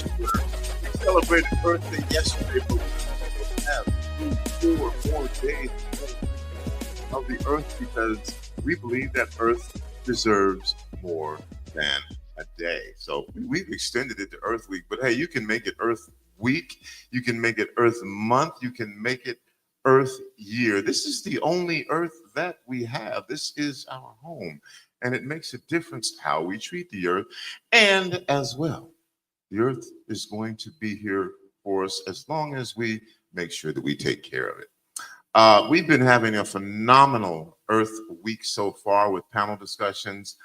We celebrated Earth Day yesterday, but we have 4 more days of the Earth because we believe that Earth deserves more than a day. So we've extended it to Earth Week, but hey, you can make it Earth Week, you can make it Earth Month, you can make it Earth Year. This is the only Earth that we have. This is our home, and it makes a difference how we treat the Earth. And as well, the Earth is going to be here for us as long as we make sure that we take care of it. We've been having a phenomenal Earth Week so far with panel discussions.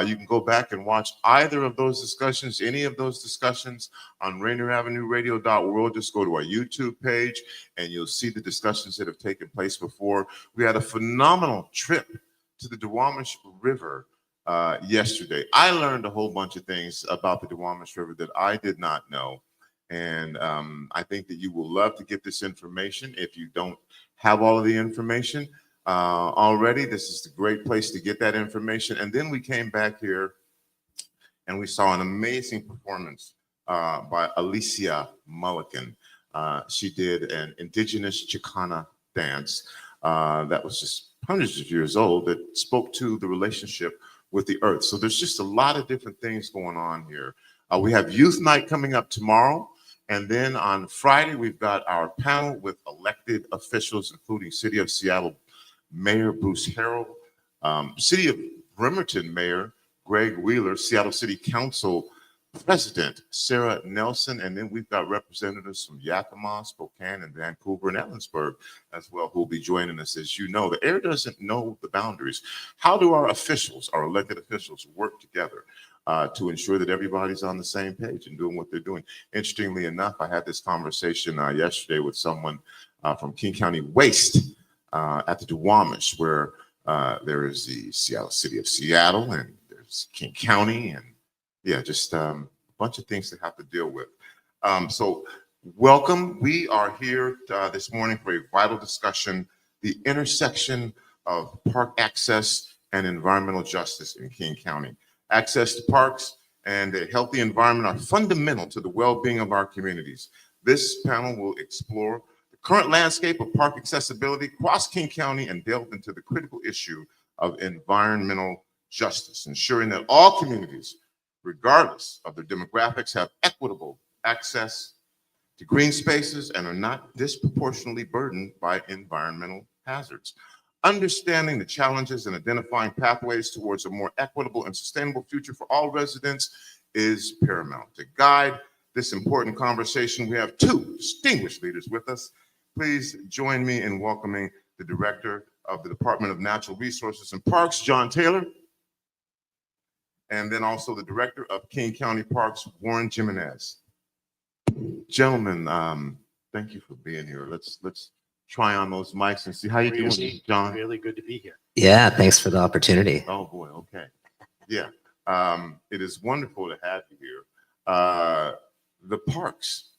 You can go back and watch either of those discussions, any of those discussions on Rainier Avenue Radio.world. Just go to our YouTube page and you'll see the discussions that have taken place before. We had a phenomenal trip to the Duwamish River yesterday. I learned a whole bunch of things about the Duwamish River that I did not know. And I think that you will love to get this information. If you don't have all of the information already, this is the great place to get that information. And then we came back here and we saw an amazing performance by Alicia Mulligan. She did an indigenous Chicana dance that was just hundreds of years old that spoke to the relationship with the earth. So there's just a lot of different things going on here. We have Youth Night coming up tomorrow. And then on Friday, we've got our panel with elected officials, including City of Seattle Mayor Bruce Harrell, City of Bremerton Mayor Greg Wheeler, Seattle City Council President Sarah Nelson, and then we've got representatives from Yakima, Spokane, and Vancouver and Ellensburg as well, who will be joining us. As you know, the air doesn't know the boundaries. How do our officials, our elected officials, work together to ensure that everybody's on the same page and doing what they're doing? Interestingly enough, I had this conversation yesterday with someone from King County Waste at the Duwamish, where there is the City of Seattle, and there's King County, and yeah, just a bunch of things to have to deal with. So welcome. We are here this morning for a vital discussion, the intersection of park access and environmental justice in King County. Access to parks and a healthy environment are fundamental to the well-being of our communities. This panel will explore the current landscape of park accessibility across King County and delve into the critical issue of environmental justice, ensuring that all communities, regardless of their demographics, have equitable access to green spaces and are not disproportionately burdened by environmental hazards. Understanding the challenges and identifying pathways towards a more equitable and sustainable future for all residents is paramount. To guide this important conversation, we have two distinguished leaders with us. Please join me in welcoming the Director of the Department of Natural Resources and Parks, John Taylor, and then also the Director of King County Parks, Warren Jimenez. Gentlemen, thank you for being here. Let's try on those mics and see how you doing, John. Really good to be here. Yeah, thanks for the opportunity. Oh boy, okay. Yeah, it is wonderful to have you here. The parks,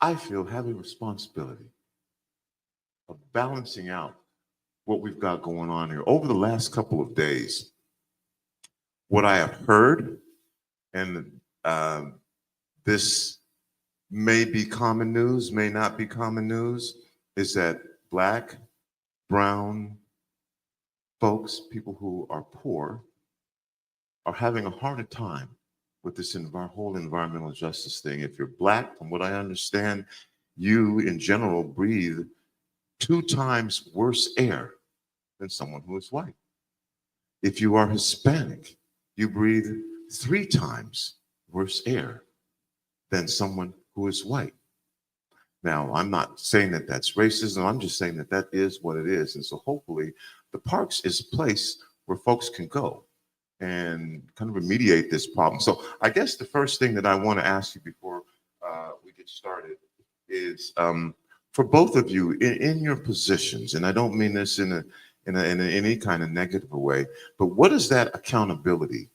I feel, have a responsibility of balancing out what we've got going on here. Over the last couple of days, what I have heard, and this may be common news, may not be common news, is that Black, brown folks, people who are poor, are having a harder time with this whole environmental justice thing. If you're Black, from what I understand, you in general breathe 2 times worse air than someone who is white. If you are Hispanic, you breathe 3 times worse air than someone who is white. Now, I'm not saying that that's racism. I'm just saying that that is what it is. And so hopefully the parks is a place where folks can go and kind of remediate this problem. So I guess the first thing that I want to ask you before we get started is for both of you in your positions, and I don't mean this in any kind of negative way, but what is that accountability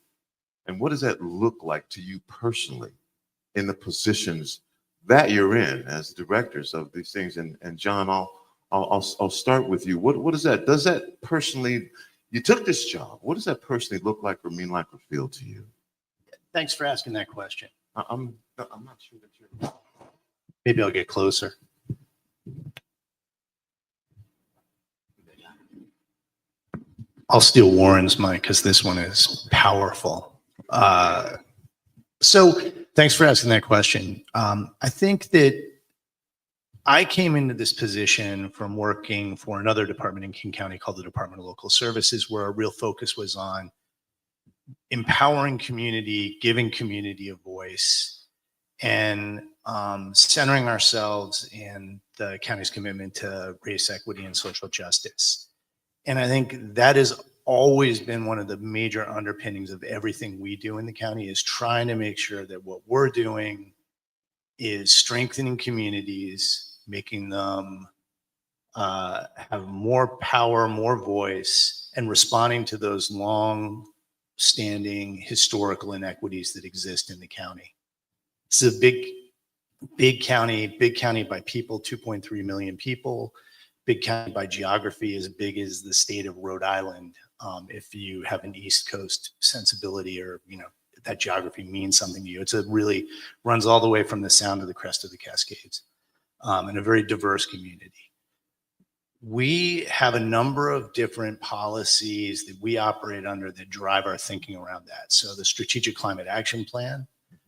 and what does that look like to you personally in the positions that you're in as directors of these things? And John, I'll start with you. What is that? Does that personally, you took this job, what does that personally look like or mean like or feel to you? Thanks for asking that question. I'm not sure that you're. Maybe I'll get closer. I'll steal Warren's mic because this one is powerful. So thanks for asking that question. I think that I came into this position from working for another department in King County called the Department of Local Services, where our real focus was on empowering community, giving community a voice, and centering ourselves in the county's commitment to race equity and social justice. And I think that has always been one of the major underpinnings of everything we do in the county, is trying to make sure that what we're doing is strengthening communities, making them have more power, more voice, and responding to those long-standing historical inequities that exist in the county. It's a big county by people, 2.3 million people. Big county by geography, as big as the state of Rhode Island. If you have an East Coast sensibility, or that geography means something to you, it really runs all the way from the Sound to the crest of the Cascades, and a very diverse community. We have a number of different policies that we operate under that drive our thinking around that. So the Strategic Climate Action Plan,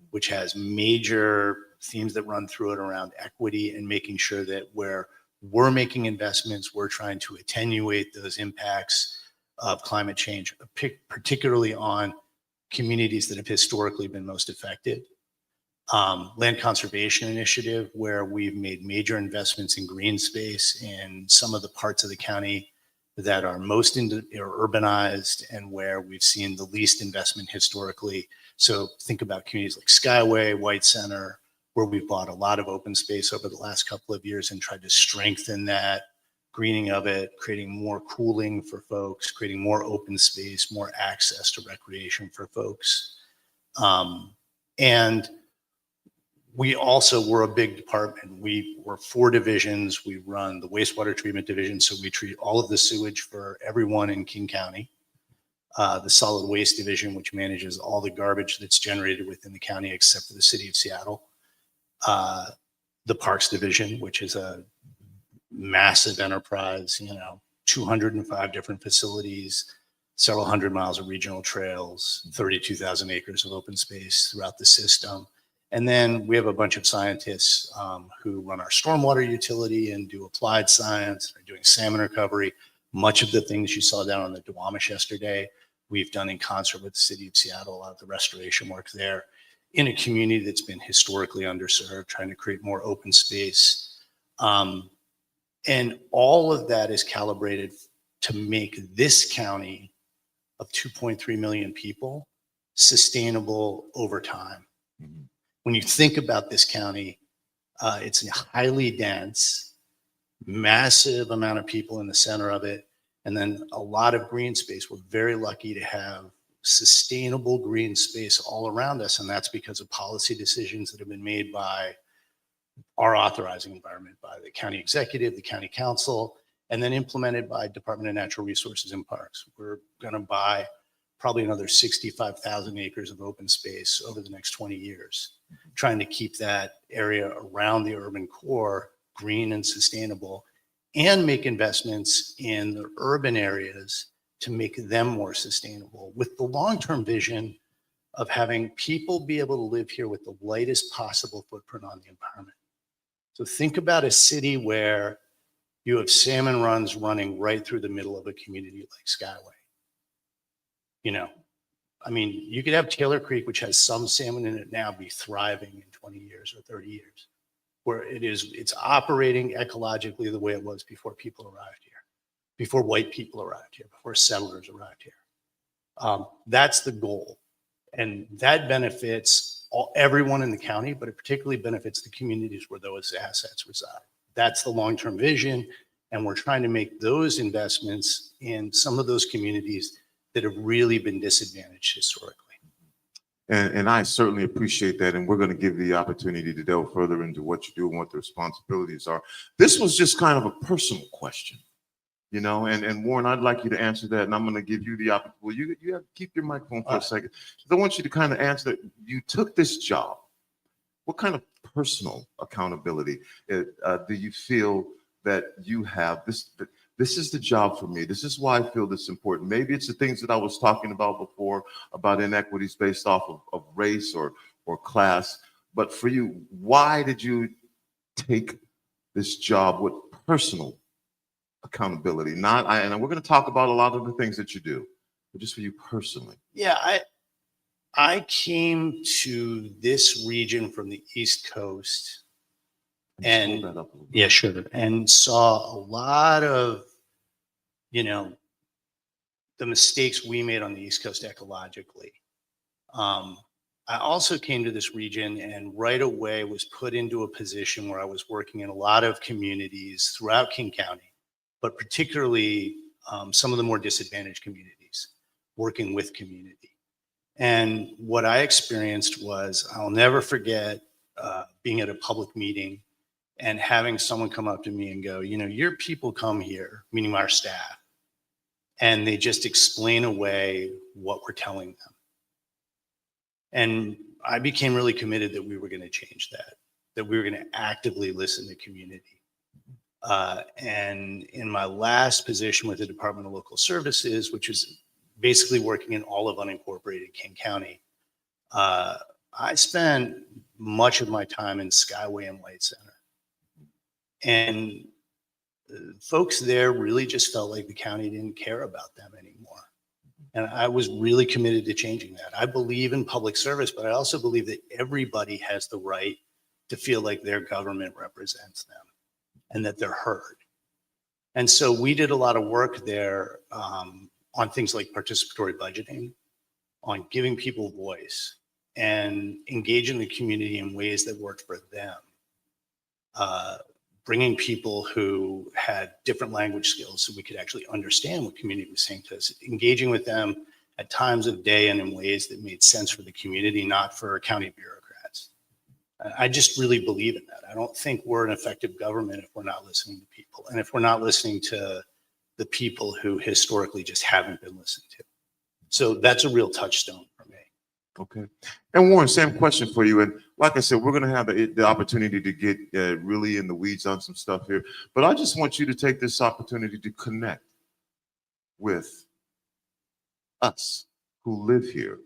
which has major themes that run through it around equity and making sure that where we're making investments, we're trying to attenuate those impacts of climate change, particularly on communities that have historically been most affected. Land Conservation Initiative, where we've made major investments in green space in some of the parts of the county that are most urbanized and where we've seen the least investment historically. So think about communities like Skyway, White Center, where we've bought a lot of open space over the last couple of years and tried to strengthen that greening of it, creating more cooling for folks, creating more open space, more access to recreation for folks. And we're a big department. We're 4 divisions. We run the wastewater treatment division, so we treat all of the sewage for everyone in King County. The solid waste division, which manages all the garbage that's generated within the county except for the city of Seattle. The Parks Division, which is a massive enterprise, 205 different facilities, several hundred miles of regional trails, 32,000 acres of open space throughout the system. And then we have a bunch of scientists who run our stormwater utility and do applied science, are doing salmon recovery. Much of the things you saw down on the Duwamish yesterday, we've done in concert with the city of Seattle, a lot of the restoration work there, in a community that's been historically underserved, trying to create more open space. And all of that is calibrated to make this county of 2.3 million people sustainable over time. Mm-hmm. When you think about this county, it's highly dense, massive amount of people in the center of it, and then a lot of green space. We're very lucky to have sustainable green space all around us, and that's because of policy decisions that have been made by our authorizing environment, by the county executive, the county council, and then implemented by Department of Natural Resources and Parks. We're going to buy probably another 65,000 acres of open space over the next 20 years, trying to keep that area around the urban core green and sustainable, and make investments in the urban areas to make them more sustainable, with the long-term vision of having people be able to live here with the lightest possible footprint on the environment. So think about a city where you have salmon runs running right through the middle of a community like Skyway. You could have Taylor Creek, which has some salmon in it now, be thriving in 20 years or 30 years, where it's operating ecologically the way it was before people arrived here, before white people arrived here, before settlers arrived here. That's the goal. And that benefits everyone in the county, but it particularly benefits the communities where those assets reside. That's the long-term vision. And we're trying to make those investments in some of those communities that have really been disadvantaged historically. And I certainly appreciate that. And we're going to give you the opportunity to delve further into what you do and what the responsibilities are. This was just kind of a personal question. You know, and Warren, I'd like you to answer that, and I'm going to give you the opportunity. Well, you have to keep your microphone for a second. I want you to kind of answer that. You took this job. What kind of personal accountability do you feel that you have? This is the job for me. This is why I feel this important. Maybe it's the things that I was talking about before about inequities based off of race or class. But for you, why did you take this job with personal accountability? And we're going to talk about a lot of the things that you do, but just for you personally. Yeah, I came to this region from the East Coast and yeah, sure. And saw a lot of, the mistakes we made on the East Coast ecologically. I also came to this region and right away was put into a position where I was working in a lot of communities throughout King County, but particularly some of the more disadvantaged communities, working with community. And what I experienced was, I'll never forget being at a public meeting and having someone come up to me and go, your people come here, meaning our staff, and they just explain away what we're telling them. And I became really committed that we were going to change that we were going to actively listen to community. And in my last position with the Department of Local Services, which is basically working in all of unincorporated King County, I spent much of my time in Skyway and Light Center. And folks there really just felt like the county didn't care about them anymore. And I was really committed to changing that. I believe in public service, but I also believe that everybody has the right to feel like their government represents them and that they're heard. And so we did a lot of work there on things like participatory budgeting, on giving people voice and engaging the community in ways that worked for them. Bringing people who had different language skills so we could actually understand what community was saying to us, engaging with them at times of day and in ways that made sense for the community, not for county bureaucrats. I just really believe in that. I don't think we're an effective government if we're not listening to people and if we're not listening to the people who historically just haven't been listened to. So that's a real touchstone for me. Okay. And Warren, same question for you. And like I said, we're going to have the opportunity to get really in the weeds on some stuff here. But I just want you to take this opportunity to connect with us who live here.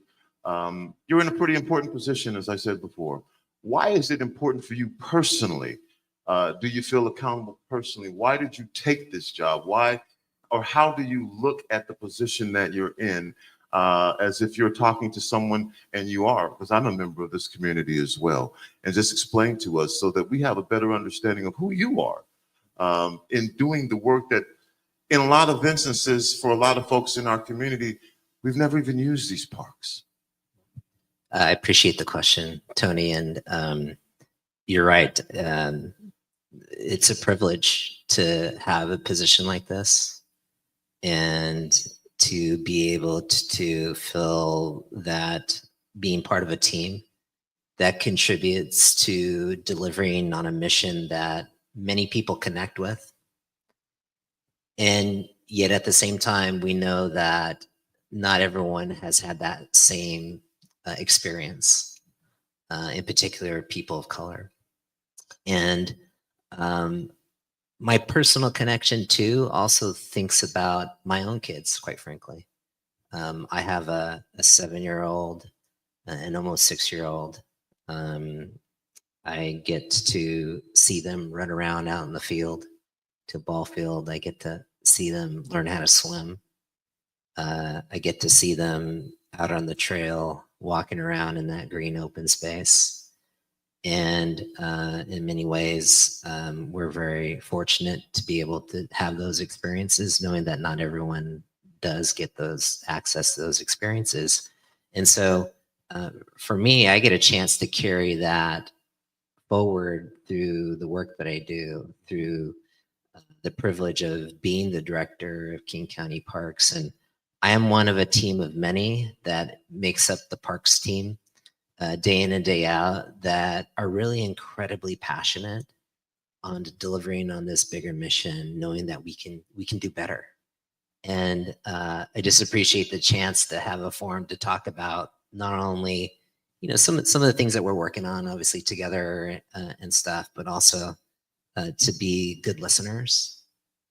You're in a pretty important position, as I said before. Why is it important for you personally? Do you feel accountable personally? Why did you take this job? Why, or how do you look at the position that you're in? As if you're talking to someone, and you are, because I'm a member of this community as well, and just explain to us so that we have a better understanding of who you are in doing the work that in a lot of instances for a lot of folks in our community, we've never even used these parks. I appreciate the question, Tony, and you're right. It's a privilege to have a position like this and to be able to feel that being part of a team that contributes to delivering on a mission that many people connect with. And yet at the same time, we know that not everyone has had that same experience, in particular, people of color. And my personal connection too also thinks about my own kids, quite frankly. I have a 7-year-old and almost 6-year-old. I get to see them run around out in the field, to ball field. I get to see them learn how to swim. I get to see them out on the trail, walking around in that green open space. And in many ways, we're very fortunate to be able to have those experiences, knowing that not everyone does get those access to those experiences. And so for me, I get a chance to carry that forward through the work that I do, through the privilege of being the director of King County Parks. And I am one of a team of many that makes up the parks team. Day in and day out, that are really incredibly passionate on delivering on this bigger mission, knowing that we can do better. And I just appreciate the chance to have a forum to talk about not only, you know, some of the things that we're working on, obviously together and stuff, but also to be good listeners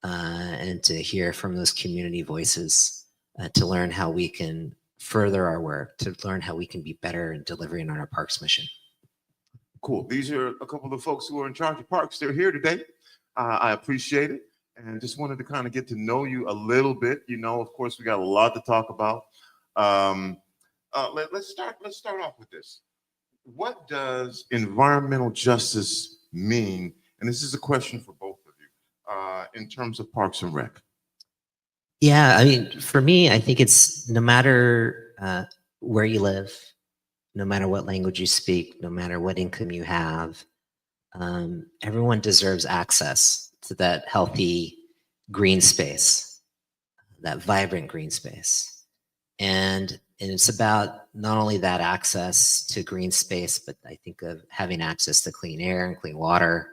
and to hear from those community voices, to learn how we can further our work, to learn how we can be better in delivering on our parks mission. Cool. These are a couple of folks who are in charge of parks. They're here today. I appreciate it. And just wanted to kind of get to know you a little bit. You know, of course, we got a lot to talk about. Let's start off with this. What does environmental justice mean? And this is a question for both of you in terms of Parks and Rec. Yeah, I mean, for me, I think it's no matter where you live, no matter what language you speak, no matter what income you have, everyone deserves access to that healthy green space, that vibrant green space. And it's about not only that access to green space, but I think of having access to clean air and clean water.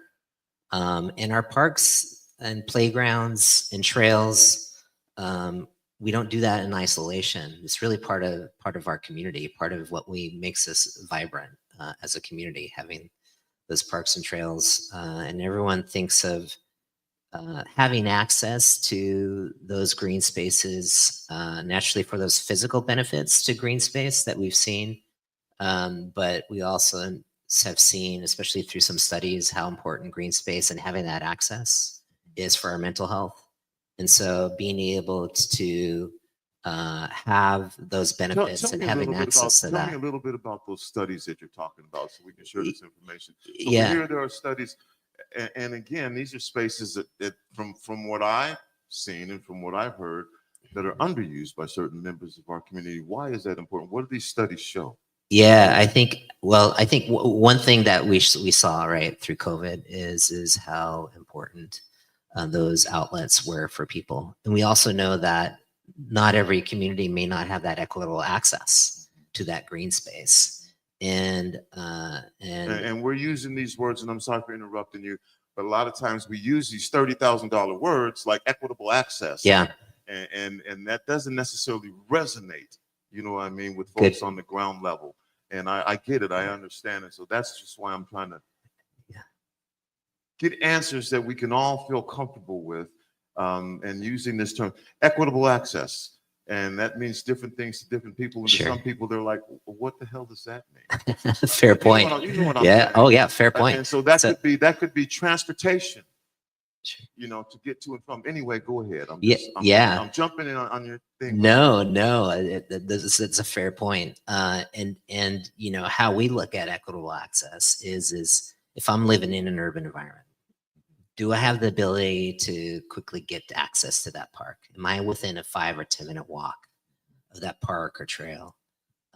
In our parks and playgrounds and trails, we don't do that in isolation. It's really part of our community, part of what makes us vibrant as a community, having those parks and trails. And everyone thinks of having access to those green spaces naturally for those physical benefits to green space that we've seen. But we also have seen, especially through some studies, how important green space and having that access is for our mental health. And so being able to have those benefits tell and having access to that. Tell me a little bit about those studies that you're talking about so we can share this information. So yeah. Here there are studies, and again, these are spaces that from what I've seen and from what I've heard, that are underused by certain members of our community. Why is that important? What do these studies show? Yeah, I think one thing that we saw right through COVID is how important those outlets were for people. And we also know that not every community may not have that equitable access to that green space. And we're using these words, and I'm sorry for interrupting you, but a lot of times we use these $30,000 words like equitable access. Yeah. And that doesn't necessarily resonate, you know what I mean, with folks on the ground level. And I get it, I understand it. So that's just why I'm trying to get answers that we can all feel comfortable with, and using this term, equitable access. And that means different things to different people. And to some people, they're like, what the hell does that mean? Fair point. You know what I'm yeah. saying? Oh, yeah. Fair point. And so that could be transportation, you know, to get to and from. Anyway, go ahead. I'm jumping in on your thing. No, it's a fair point. And you know, how we look at equitable access is if I'm living in an urban environment, do I have the ability to quickly get access to that park? Am I within a 5 or 10 minute walk of that park or trail?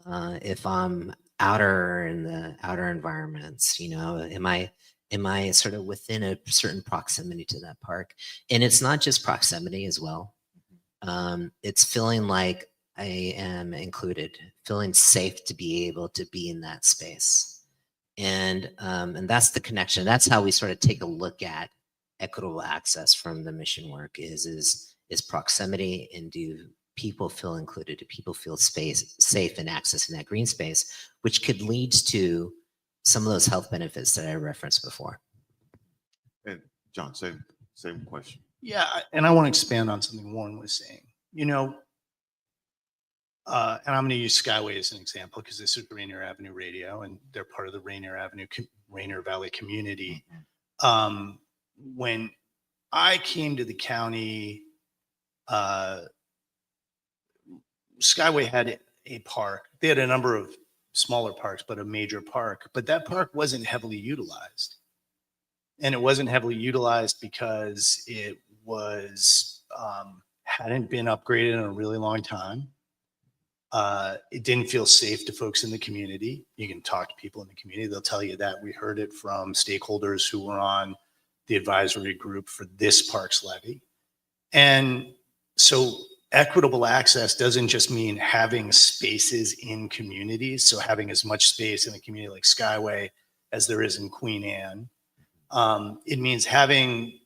If I'm in the outer environments, you know, am I sort of within a certain proximity to that park? And it's not just proximity as well. It's feeling like I am included, feeling safe to be able to be in that space. And that's the connection. That's how we sort of take a look at equitable access from the mission work is proximity, and do people feel included? Do people feel safe and accessing that green space, which could lead to some of those health benefits that I referenced before. And John, same question. Yeah, and I want to expand on something Warren was saying. You know, and I'm going to use Skyway as an example because this is Rainier Avenue Radio, and they're part of the Rainier Valley community. When I came to the county, Skyway had a park. They had a number of smaller parks, but a major park. But that park wasn't heavily utilized. And it wasn't heavily utilized because it was hadn't been upgraded in a really long time. It didn't feel safe to folks in the community. You can talk to people in the community. They'll tell you that. We heard it from stakeholders who were on the advisory group for this parks levy. And so equitable access doesn't just mean having spaces in communities. So having as much space in a community like Skyway as there is in Queen Anne, It means having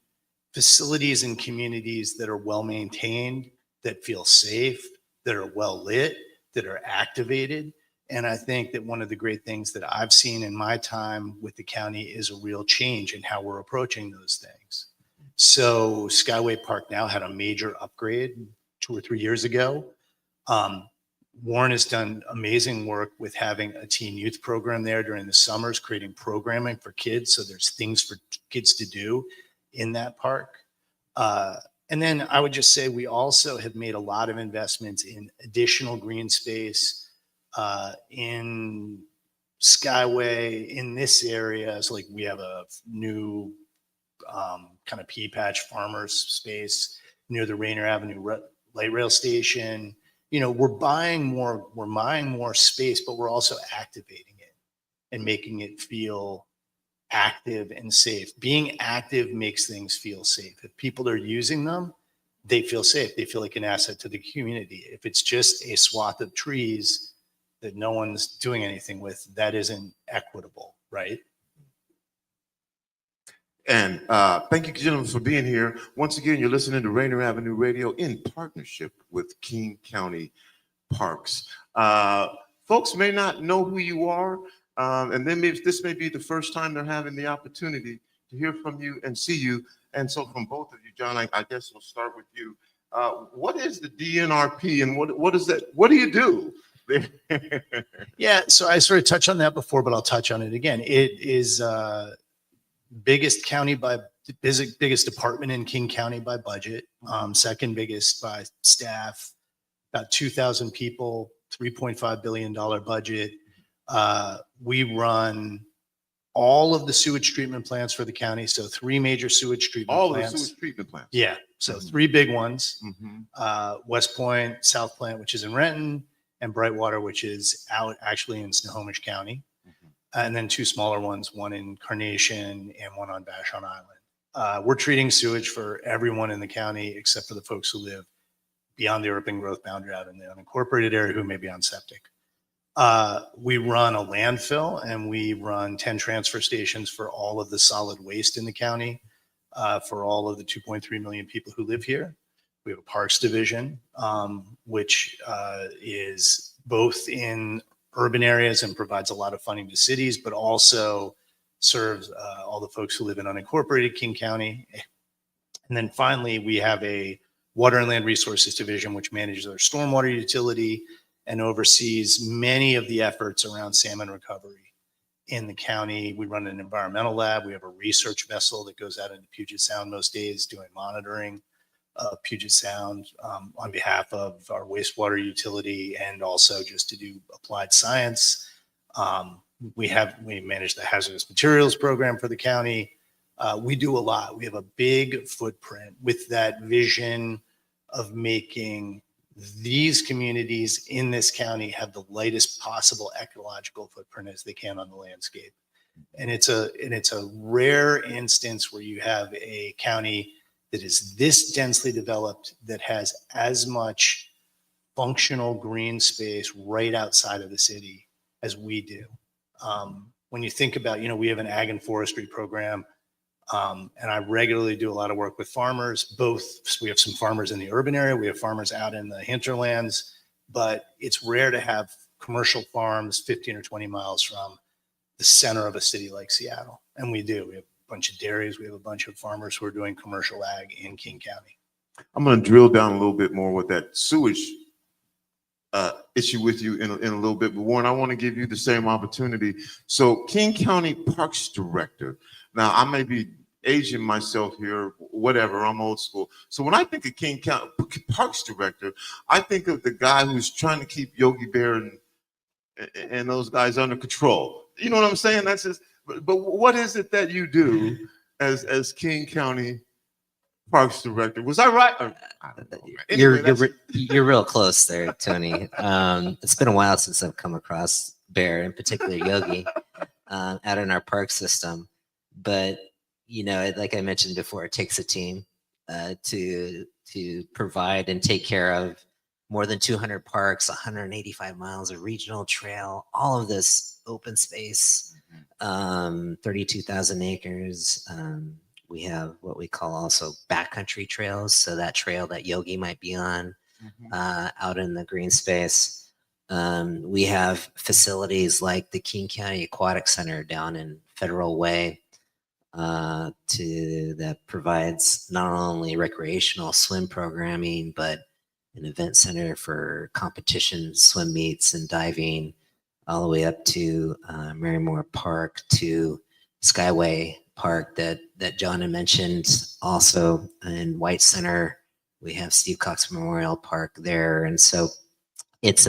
facilities and communities that are well maintained, that feel safe, that are well lit, that are activated. And I think that one of the great things that I've seen in my time with the county is a real change in how we're approaching those things. So Skyway Park now had a major upgrade 2 or 3 years ago. Warren has done amazing work with having a teen youth program there during the summers, creating programming for kids. So there's things for kids to do in that park. And then I would just say we also have made a lot of investments in additional green space in Skyway, in this area. So like we have a new kind of pea patch farmers space near the Rainier Avenue light rail station. You know, we're buying more space, but we're also activating it and making it feel active and safe. Being active makes things feel safe. If people are using them, they feel safe. They feel like an asset to the community. If it's just a swath of trees that no one's doing anything with, that isn't equitable, right? And thank you, gentlemen, for being here. Once again, you're listening to Rainier Avenue Radio in partnership with King County Parks. Folks may not know who you are, and then this may be the first time they're having the opportunity to hear from you and see you. And so from both of you, John, I guess we'll start with you. What is the DNRP and what is that? What do you do? Yeah, so I sort of touched on that before, but I'll touch on it again. It is biggest department in King County by budget, second biggest by staff, about 2,000 people, $3.5 billion budget. We run all of the sewage treatment plants for the county. So 3 major sewage treatment plants. All the sewage treatment plants. Yeah. So 3 big ones, Mm-hmm. West Point, South Plant, which is in Renton, and Brightwater, which is out actually in Snohomish County. And then 2 smaller ones, one in Carnation and one on Vashon Island. We're treating sewage for everyone in the county except for the folks who live beyond the urban growth boundary out in the unincorporated area who may be on septic. We run a landfill and we run 10 transfer stations for all of the solid waste in the county, for all of the 2.3 million people who live here. We have a parks division, which is both in urban areas and provides a lot of funding to cities, but also serves all the folks who live in unincorporated King County. And then finally, we have a water and land resources division, which manages our stormwater utility and oversees many of the efforts around salmon recovery in the county. We run an environmental lab. We have a research vessel that goes out into Puget Sound most days doing monitoring of Puget Sound on behalf of our wastewater utility and also just to do applied science. We manage the hazardous materials program for the county. We do a lot. We have a big footprint with that vision of making these communities in this county have the lightest possible ecological footprint as they can on the landscape. And it's a rare instance where you have a county that is this densely developed, that has as much functional green space right outside of the city as we do. When you think about, we have an ag and forestry program, and I regularly do a lot of work with farmers. Both, we have some farmers in the urban area, we have farmers out in the hinterlands, but it's rare to have commercial farms 15 or 20 miles from the center of a city like Seattle. And we do. We have a bunch of dairies. We have a bunch of farmers who are doing commercial ag in King County. I'm going to drill down a little bit more with that sewage issue with you in a little bit. But Warren, I want to give you the same opportunity. So King County Parks Director. Now, I may be aging myself here, whatever, I'm old school. So when I think of King County Parks Director, I think of the guy who's trying to keep Yogi Bear and those guys under control. You know what I'm saying? That's just, but what is it that you do as King County Parks Director? Was I right? Or, I don't know, anyway, you're real close there, Tony. It's been a while since I've come across Bear, in particular Yogi, out in our park system. But like I mentioned before, it takes a team to provide and take care of more than 200 parks, 185 miles of regional trail, all of this open space, 32,000 acres. We have what we call also backcountry trails. So that trail that Yogi might be on out in the green space. We have facilities like the King County Aquatic Center down in Federal Way that provides not only recreational swim programming, but an event center for competition swim meets and diving, all the way up to Marymore Park to Skyway Park that John had mentioned. Also in White Center, we have Steve Cox Memorial Park there, and so it's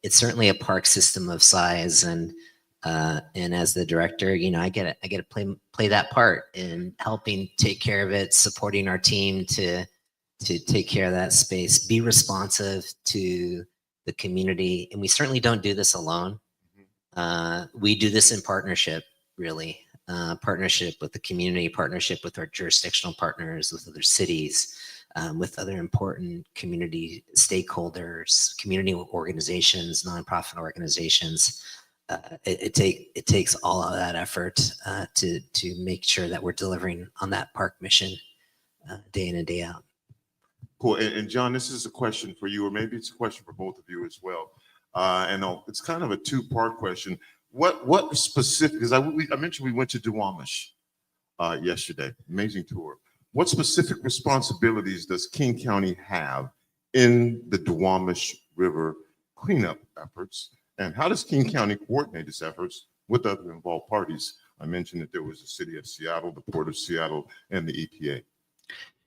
certainly a park system of size. And as the director, I get to play that part in helping take care of it, supporting our team to take care of that space, be responsive to the community. And we certainly don't do this alone. We do this in partnership, really. Partnership with the community, partnership with our jurisdictional partners, with other cities, with other important community stakeholders, community organizations, nonprofit organizations. It takes all of that effort to make sure that we're delivering on that park mission day in and day out. Cool. And John, this is a question for you, or maybe it's a question for both of you as well. And it's kind of a two-part question. What specific, because I mentioned we went to Duwamish yesterday, amazing tour. What specific responsibilities does King County have in the Duwamish River cleanup efforts? And how does King County coordinate its efforts with other involved parties? I mentioned that there was the city of Seattle, the Port of Seattle, and the EPA.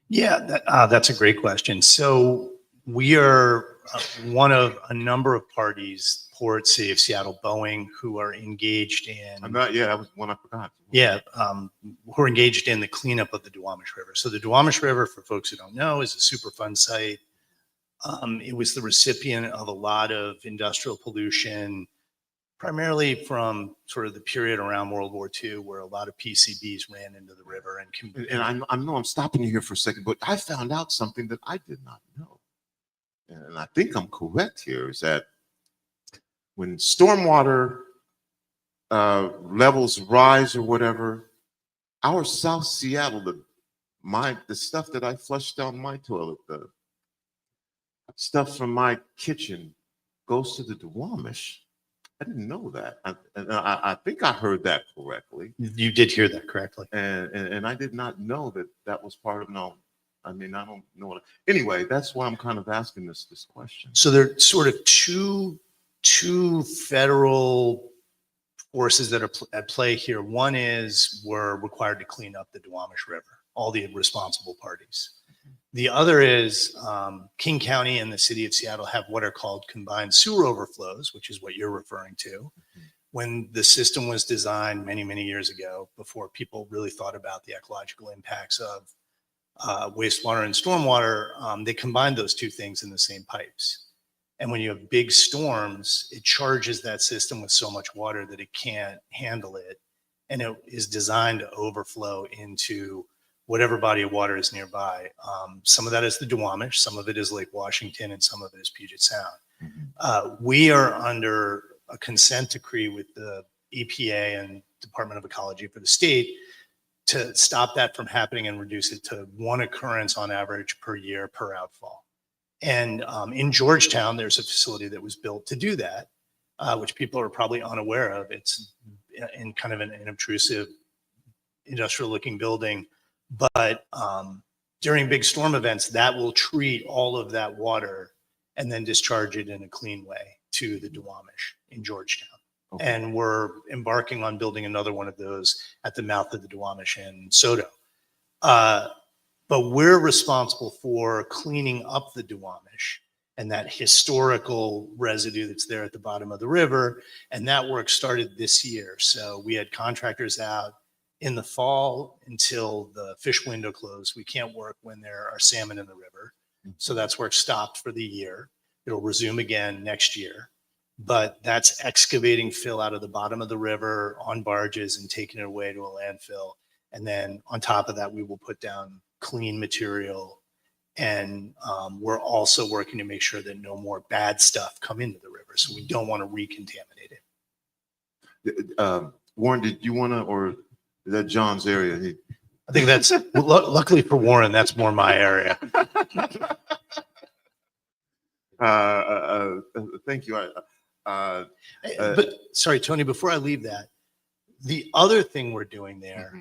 Yeah, that's a great question. So we are one of a number of parties, Port, City of Seattle, Boeing, who are engaged in. That was one I forgot. Yeah, who are engaged in the cleanup of the Duwamish River. So the Duwamish River, for folks who don't know, is a Superfund site. It was the recipient of a lot of industrial pollution, primarily from sort of the period around World War II, where a lot of PCBs ran into the river. And I know I'm stopping you here for a second, but I found out something that I did not know. And I think I'm correct here, is that when stormwater levels rise or whatever, our South Seattle, the stuff that I flushed down my toilet, the stuff from my kitchen goes to the Duwamish. I didn't know that. I think I heard that correctly. You did hear that correctly. And I did not know that was part of, no, I mean, I don't know what. Anyway, that's why I'm kind of asking this question. So there are sort of two federal forces that are at play here. One is we're required to clean up the Duwamish River, all the responsible parties. The other is King County and the city of Seattle have what are called combined sewer overflows, which is what you're referring to. When the system was designed many, many years ago, before people really thought about the ecological impacts of wastewater and stormwater, they combined those two things in the same pipes. And when you have big storms, it charges that system with so much water that it can't handle it. And it is designed to overflow into whatever body of water is nearby. Some of that is the Duwamish, some of it is Lake Washington, and some of it is Puget Sound. We are under a consent decree with the EPA and Department of Ecology for the state to stop that from happening and reduce it to one occurrence on average per year per outfall. And in Georgetown, there's a facility that was built to do that, which people are probably unaware of. It's in kind of an obtrusive industrial looking building. But during big storm events, that will treat all of that water and then discharge it in a clean way to the Duwamish in Georgetown. Okay. And we're embarking on building another one of those at the mouth of the Duwamish in Soto. But we're responsible for cleaning up the Duwamish and that historical residue that's there at the bottom of the river. And that work started this year. So we had contractors out in the fall until the fish window closed. We can't work when there are salmon in the river. So that's work stopped for the year. It'll resume again next year. But that's excavating fill out of the bottom of the river on barges and taking it away to a landfill. And then on top of that, we will put down clean material And we're also working to make sure that no more bad stuff come into the river. So we don't want to recontaminate it. Warren, did you want to, or is that John's area? I think that's, luckily for Warren, that's more my area. Thank you. But sorry, Tony, before I leave that, the other thing we're doing there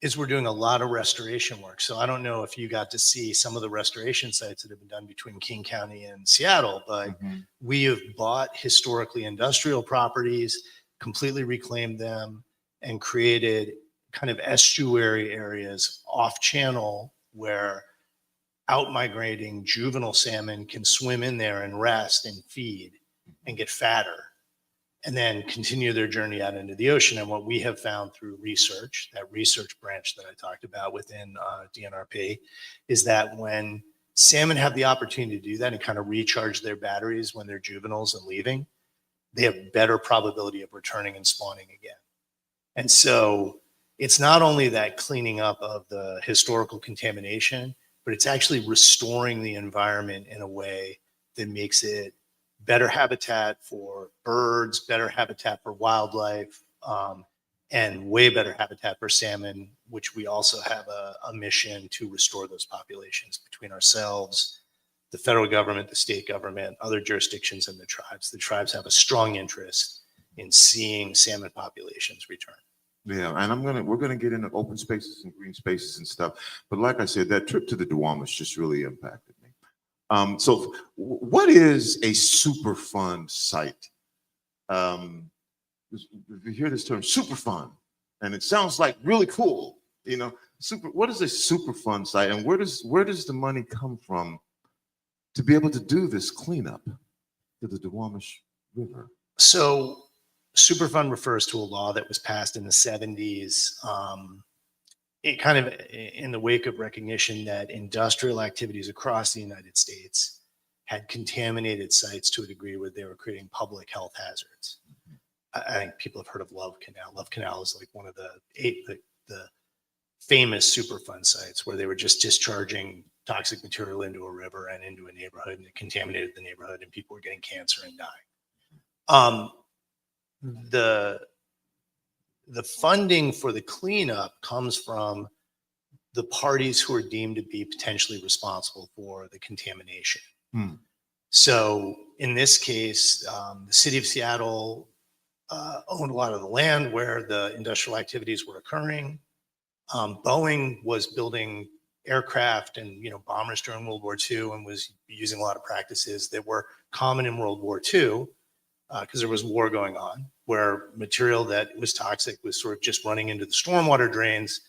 is we're doing a lot of restoration work. So I don't know if you got to see some of the restoration sites that have been done between King County and Seattle, but we have bought historically industrial properties, completely reclaimed them, and created kind of estuary areas off channel where out-migrating juvenile salmon can swim in there and rest and feed and get fatter, and then continue their journey out into the ocean. And what we have found through research, that research branch that I talked about within DNRP, is that when salmon have the opportunity to do that and kind of recharge their batteries when they're juveniles and leaving, they have better probability of returning and spawning again. And so it's not only that cleaning up of the historical contamination, but it's actually restoring the environment in a way that makes it better habitat for birds, better habitat for wildlife, and way better habitat for salmon, which we also have a mission to restore those populations between ourselves, the federal government, the state government, other jurisdictions, and the tribes. The tribes have a strong interest in seeing salmon populations return. Yeah, and we're gonna get into open spaces and green spaces and stuff. But like I said, that trip to the Duwamish just really impacted me. So what is a Superfund site? You hear this term Superfund, and it sounds like really cool, you know. What is a Superfund site, and where does the money come from to be able to do this cleanup to the Duwamish River? So Superfund refers to a law that was passed in the 70s. It kind of in the wake of recognition that industrial activities across the United States had contaminated sites to a degree where they were creating public health hazards. I think people have heard of Love Canal. Love Canal is like one of the famous Superfund sites where they were just discharging toxic material into a river and into a neighborhood, and it contaminated the neighborhood, and people were getting cancer and dying. The funding for the cleanup comes from the parties who are deemed to be potentially responsible for the contamination. So in this case, the city of Seattle owned a lot of the land where the industrial activities were occurring. Boeing was building aircraft and bombers during World War II and was using a lot of practices that were common in World War II because there was war going on, where material that was toxic was sort of just running into the stormwater drains.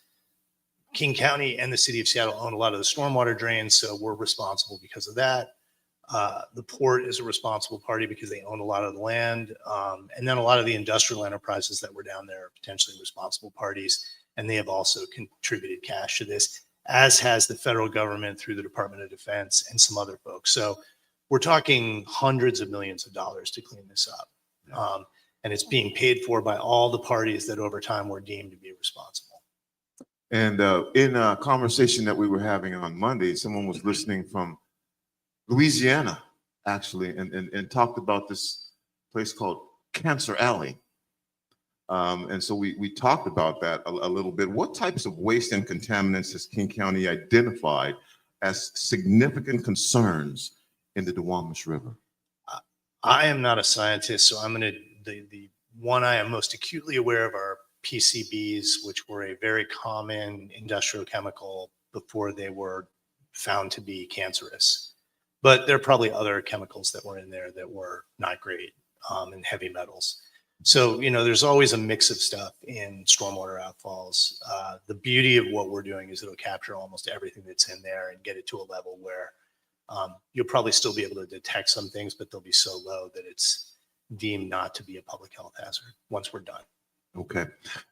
King County and the city of Seattle own a lot of the stormwater drains, so we're responsible because of that. The port is a responsible party because they own a lot of the land. And then a lot of the industrial enterprises that were down there are potentially responsible parties, and they have also contributed cash to this, as has the federal government through the Department of Defense and some other folks. So we're talking hundreds of millions of dollars to clean this up. And it's being paid for by all the parties that over time were deemed to be responsible. And in a conversation that we were having on Monday, someone was listening from Louisiana, actually, and talked about this place called Cancer Alley. And so we talked about that a little bit. What types of waste and contaminants has King County identified as significant concerns in the Duwamish River? I am not a scientist, so I'm going to, the one I am most acutely aware of are PCBs, which were a very common industrial chemical before they were found to be cancerous. But there are probably other chemicals that were in there that were not great, and heavy metals. So, there's always a mix of stuff in stormwater outfalls. The beauty of what we're doing is it'll capture almost everything that's in there and get it to a level where you'll probably still be able to detect some things, but they'll be so low that it's deemed not to be a public health hazard once we're done. Okay.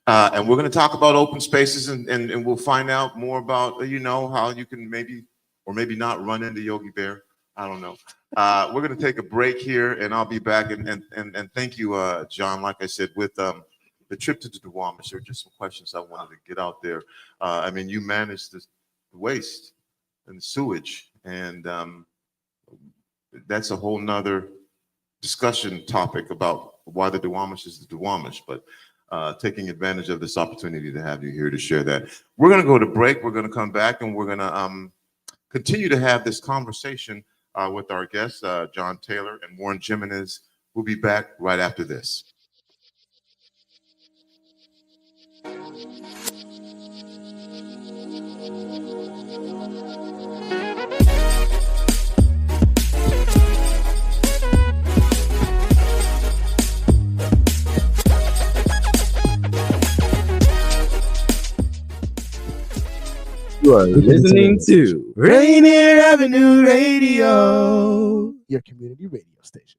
And we're going to talk about open spaces and we'll find out more about, how you can maybe or maybe not run into Yogi Bear. I don't know. We're going to take a break here and I'll be back. And thank you, John. Like I said, with the trip to the Duwamish, there are just some questions I wanted to get out there. You manage the waste and the sewage And that's a whole nother discussion topic about why the Duwamish is the Duwamish, but taking advantage of this opportunity to have you here to share that. We're going to go to break. We're going to come back and we're going to continue to have this conversation with our guests, John Taylor and Warren Jimenez. We'll be back right after this. You are listening to Rainier Avenue Radio, your community radio station.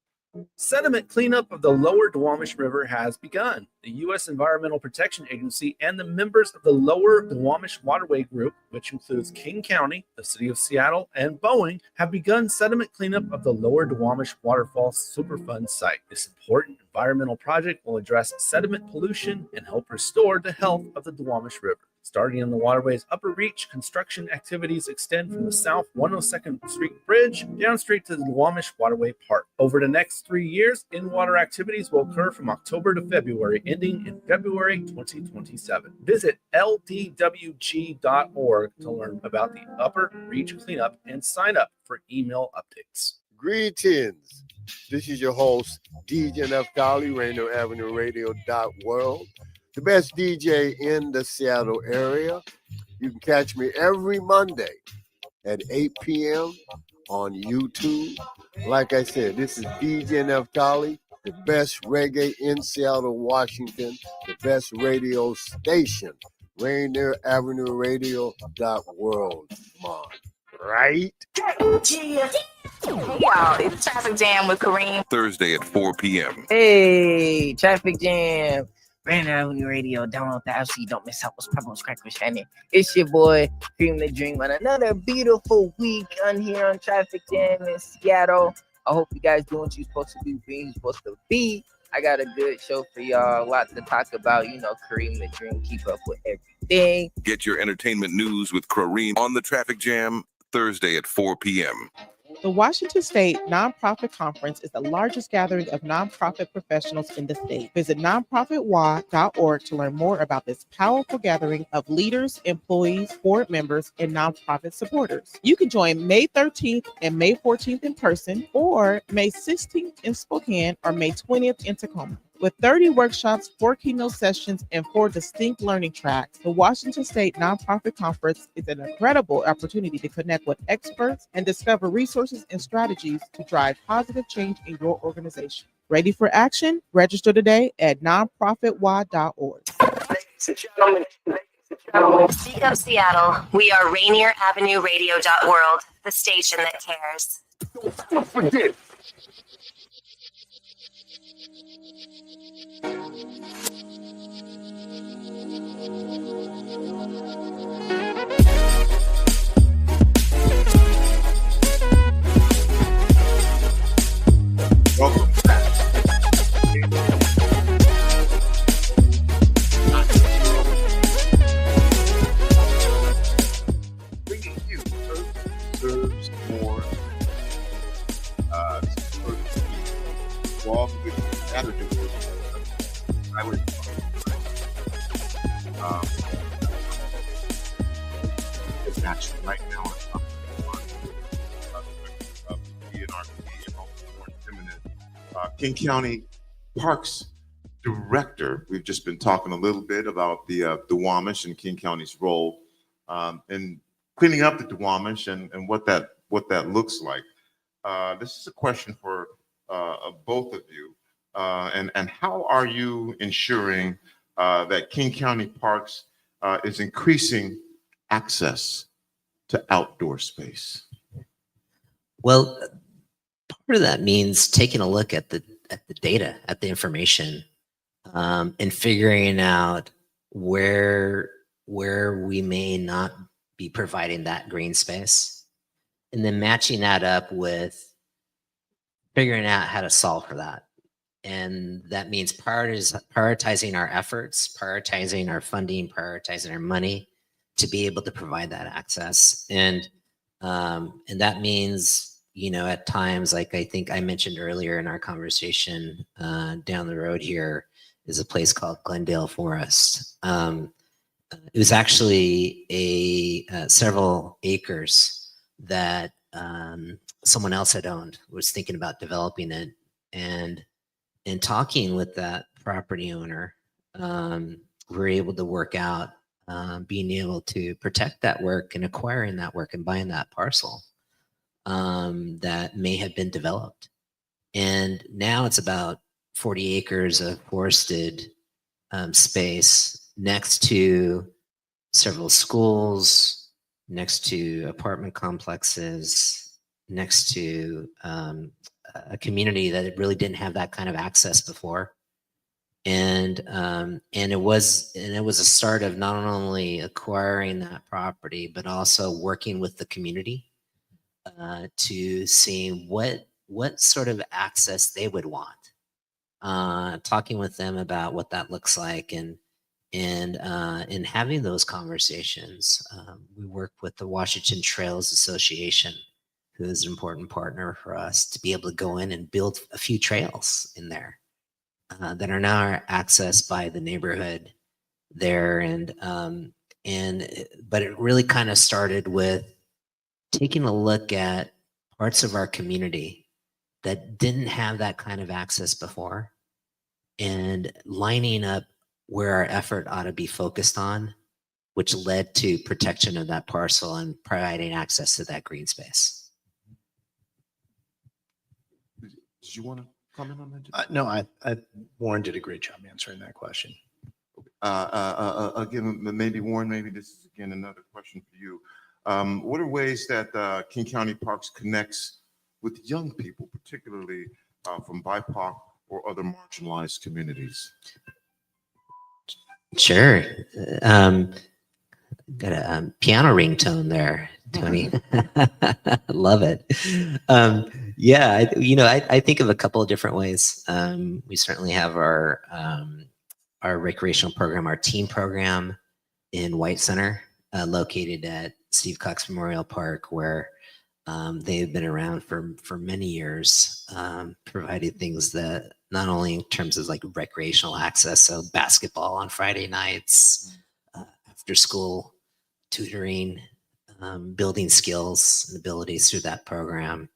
Sediment cleanup of the lower Duwamish River has begun. The U.S. Environmental Protection Agency and the members of the Lower Duwamish Waterway Group, which includes King County, the City of Seattle, and Boeing, have begun sediment cleanup of the Lower Duwamish Waterfall Superfund site. This important environmental project will address sediment pollution and help restore the health of the Duwamish River. Starting on the waterway's upper reach, construction activities extend from the South 102nd Street Bridge down straight to the Duwamish Waterway Park. Over the next 3 years, in-water activities will occur from October to February, ending in February 2027. Visit ldwg.org to learn about the upper reach cleanup and sign up for email updates. Greetings. This is your host, DJ Neftali, Rainier Avenue Radio World. The best DJ in the Seattle area. You can catch me every Monday at 8 p.m. on YouTube. Like I said, this is DJ Neftali, the best reggae in Seattle, Washington, the best radio station, Rainier Avenue Radio World. Come on, right? Hey y'all, it's Traffic Jam with Kareem. Thursday at 4 p.m. Hey, Traffic Jam. Rainier Avenue Radio, download the app so you don't miss out what's popping on Crack with Shiny. It's your boy, Dream the Dream, on another beautiful week on here on Traffic Jam in Seattle. I hope you guys doing what you're supposed to be, being you're supposed to be. I got a good show for y'all, a lot to talk about. You know, Kareem the Dream, keep up with everything. Get your entertainment news with Kareem on the Traffic Jam, Thursday at 4 p.m. The Washington State Nonprofit Conference is the largest gathering of nonprofit professionals in the state. Visit nonprofitwa.org to learn more about this powerful gathering of leaders, employees, board members, and nonprofit supporters. You can join May 13th and May 14th in person, or May 16th in Spokane, or May 20th in Tacoma. With 30 workshops, 4 keynote sessions, and 4 distinct learning tracks, the Washington State Nonprofit Conference is an incredible opportunity to connect with experts and discover resources and strategies to drive positive change in your organization. Ready for action? Register today at nonprofitwa.org. Speak Up Seattle. We are Rainier Avenue Radio.world, the station that cares. Don't forget. Welcome back. Bringing you Earth Deserves More. Involved with Saturday Highway it's actually right now on King County Parks Director. We've just been talking a little bit about the Duwamish and King County's role in cleaning up the Duwamish and what that looks like. This is a question for both of you. And how are you ensuring that King County Parks is increasing access to outdoor space? Well, part of that means taking a look at the data, at the information, and figuring out where we may not be providing that green space, and then matching that up with figuring out how to solve for that. And that means prioritizing our efforts, prioritizing our funding, prioritizing our money to be able to provide that access. And And that means, at times, like I think I mentioned earlier in our conversation, down the road here is a place called Glendale Forest. It was actually several acres that someone else had owned, was thinking about developing it. And in talking with that property owner, we were able to work out being able to protect that work and acquiring that work and buying that parcel that may have been developed. And now it's about 40 acres of forested space next to several schools, next to apartment complexes, next to a community that really didn't have that kind of access before. And it was a start of not only acquiring that property, but also working with the community to see what sort of access they would want. Talking with them about what that looks like, and in having those conversations, we work with the Washington Trails Association, who is an important partner for us, to be able to go in and build a few trails in there that are now accessed by the neighborhood there. But it really kind of started with taking a look at parts of our community that didn't have that kind of access before, and lining up where our effort ought to be focused on, which led to protection of that parcel and providing access to that green space. Did you want to comment on that? No, Warren did a great job answering that question. Again, maybe Warren, maybe this is again another question for you. What are ways that King County Parks connects with young people, particularly from BIPOC or other marginalized communities? Sure. Got a piano ringtone there, Tony. Love it. Yeah, I think of a couple of different ways. We certainly have our recreational program, our team program in White Center, located at Steve Cox Memorial Park, where they've been around for many years, providing things that not only in terms of like recreational access, so basketball on Friday nights, after school tutoring, building skills and abilities through that program.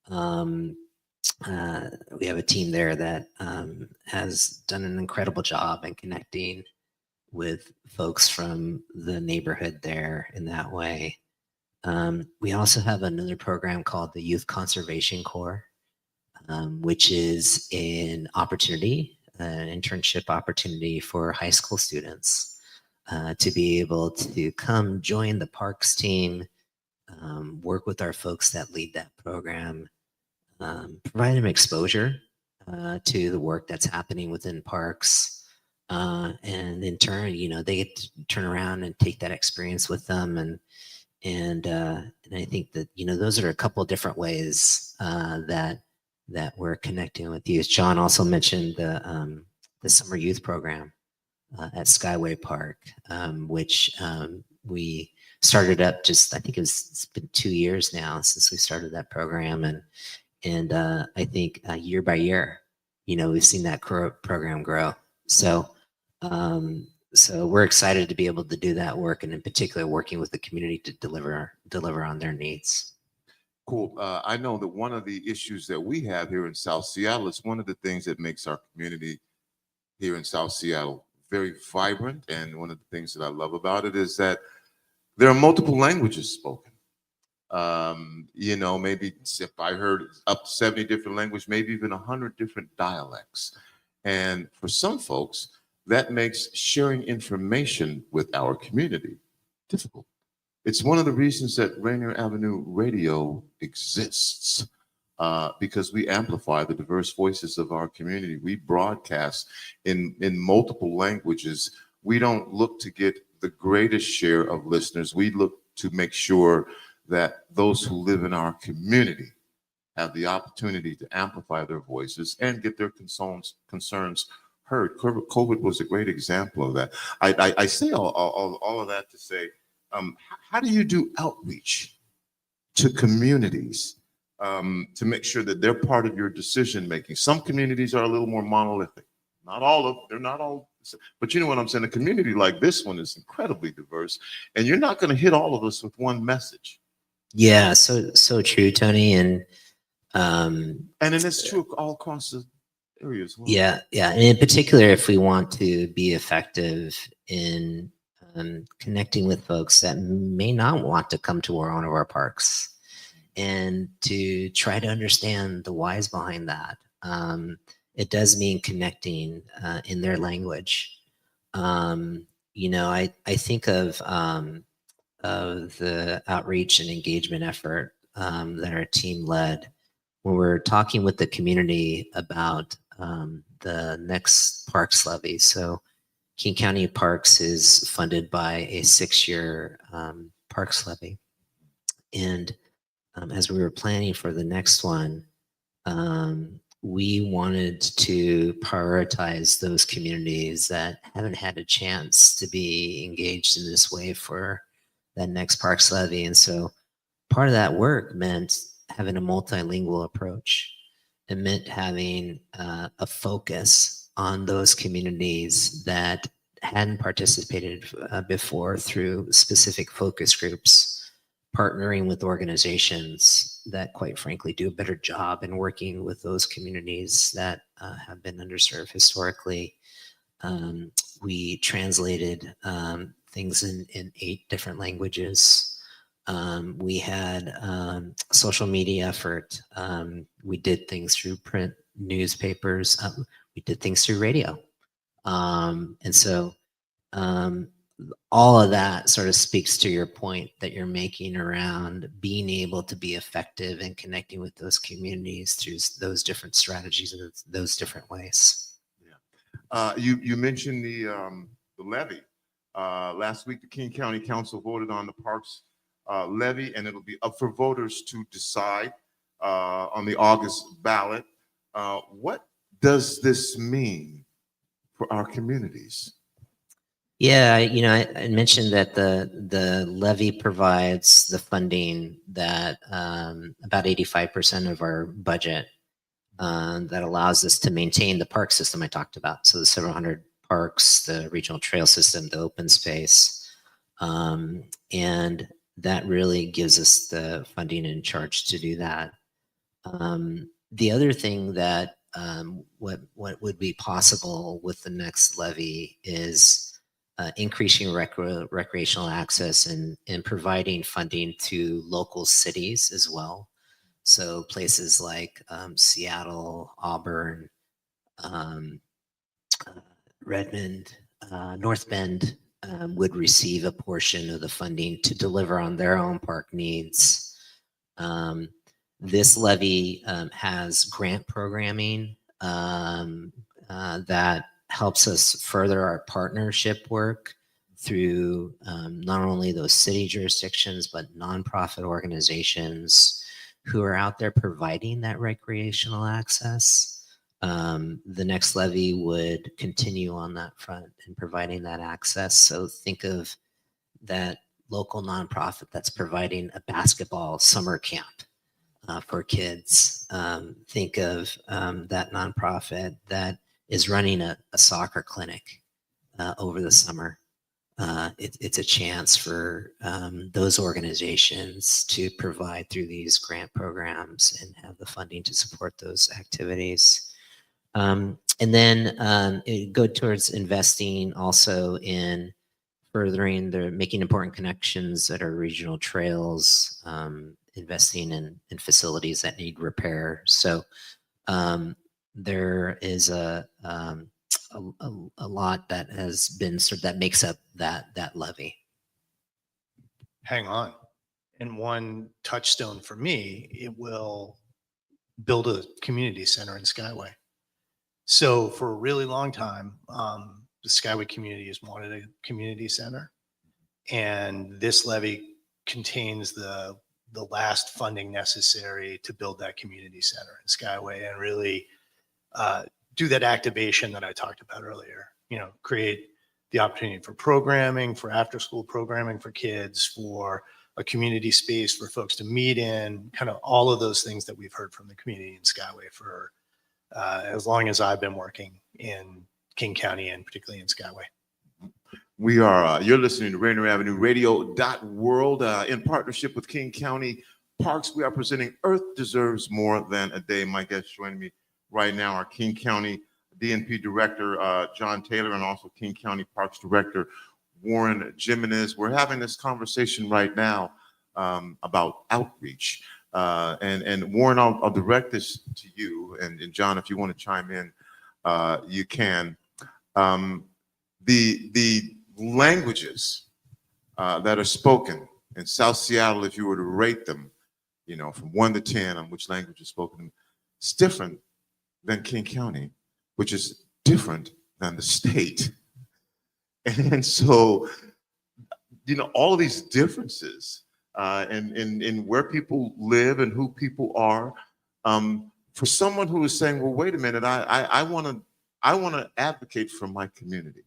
We have a team there that has done an incredible job in connecting with folks from the neighborhood there in that way. We also have another program called the Youth Conservation Corps, which is an opportunity, an internship opportunity for high school students to be able to come join the parks team, work with our folks that lead that program, provide them exposure to the work that's happening within parks. And in turn, they get to turn around and take that experience with them. And I think that, those are a couple of different ways that we're connecting with youth. John also mentioned the summer youth program at Skyway Park, which we started up I think it's been 2 years now since we started that program. And I think year by year, we've seen that program grow. So we're excited to be able to do that work, and in particular, working with the community to deliver on their needs. Cool. I know that one of the issues that we have here in South Seattle is one of the things that makes our community here in South Seattle very vibrant. And one of the things that I love about it is that there are multiple languages spoken. Maybe if I heard up to 70 different languages, maybe even 100 different dialects. And for some folks, that makes sharing information with our community difficult. It's one of the reasons that Rainier Avenue Radio exists, because we amplify the diverse voices of our community. We broadcast in multiple languages. We don't look to get the greatest share of listeners. We look to make sure that those who live in our community have the opportunity to amplify their voices and get their concerns heard. COVID was a great example of that. I say all of that to say, how do you do outreach to communities to make sure that they're part of your decision making. Some communities are a little more monolithic. Not all of they're not all, but you know what I'm saying? A community like this one is incredibly diverse, and you're not going to hit all of us with one message. Yeah, so true, Tony, and then it's true all across the area as well. Yeah, and in particular, if we want to be effective in connecting with folks that may not want to come to one of our parks, and to try to understand the whys behind that. It does mean connecting in their language. You know, I think of the outreach and engagement effort that our team led when we're talking with the community about the next parks levy. So King County Parks is funded by a 6-year parks levy. And as we were planning for the next one, we wanted to prioritize those communities that haven't had a chance to be engaged in this way for that next parks levy. And so part of that work meant having a multilingual approach. It meant having a focus on those communities that hadn't participated before through specific focus groups, partnering with organizations that, quite frankly, do a better job in working with those communities that have been underserved historically. We translated things in 8 different languages. We had social media effort. We did things through print newspapers. We did things through radio. And so all of that sort of speaks to your point that you're making around being able to be effective and connecting with those communities through those different strategies and those different ways. Yeah. You mentioned the levy. Last week, the King County Council voted on the parks levy, and it'll be up for voters to decide on the August ballot. What does this mean for our communities? Yeah, you know, I mentioned that the levy provides the funding that about 85% of our budget that allows us to maintain the park system I talked about. So the several hundred parks, the regional trail system, the open space, and that really gives us the funding and charge to do that. The other thing that what would be possible with the next levy is increasing recreational access and providing funding to local cities as well. So places like Seattle, Auburn, Redmond, North Bend would receive a portion of the funding to deliver on their own park needs. This levy has grant programming that helps us further our partnership work through not only those city jurisdictions, but nonprofit organizations who are out there providing that recreational access. The next levy would continue on that front and providing that access. So think of that local nonprofit that's providing a basketball summer camp for kids. Think of that nonprofit that is running a soccer clinic over the summer. It's a chance for those organizations to provide through these grant programs and have the funding to support those activities. And then it go towards investing also in furthering making important connections at our regional trails, investing in facilities that need repair. So there is a lot that has been that makes up that levy. Hang on. And one touchstone for me, it will build a community center in Skyway. So for a really long time, the Skyway community has wanted a community center, and this levy contains the last funding necessary to build that community center in Skyway and really do that activation that I talked about earlier. You know, create the opportunity for programming, for after-school programming for kids, for a community space for folks to meet in, kind of all of those things that we've heard from the community in Skyway for as long as I've been working in King County and particularly in Skyway. We are, you're listening to Rainier Avenue Radio .world in partnership with King County Parks. We are presenting Earth Deserves More Than a Day. My guest joining me right now are King County DNP Director John Taylor and also King County Parks Director Warren Jimenez. We're having this conversation right now about outreach. And Warren, I'll direct this to you. And John, if you want to chime in, you can. The languages that are spoken in South Seattle, if you were to rate them, from 1 to 10 on which language is spoken, it's different than King County, which is different than the state. And so, all of these differences in where people live and who people are, for someone who is saying, well, wait a minute, I want to advocate for my community.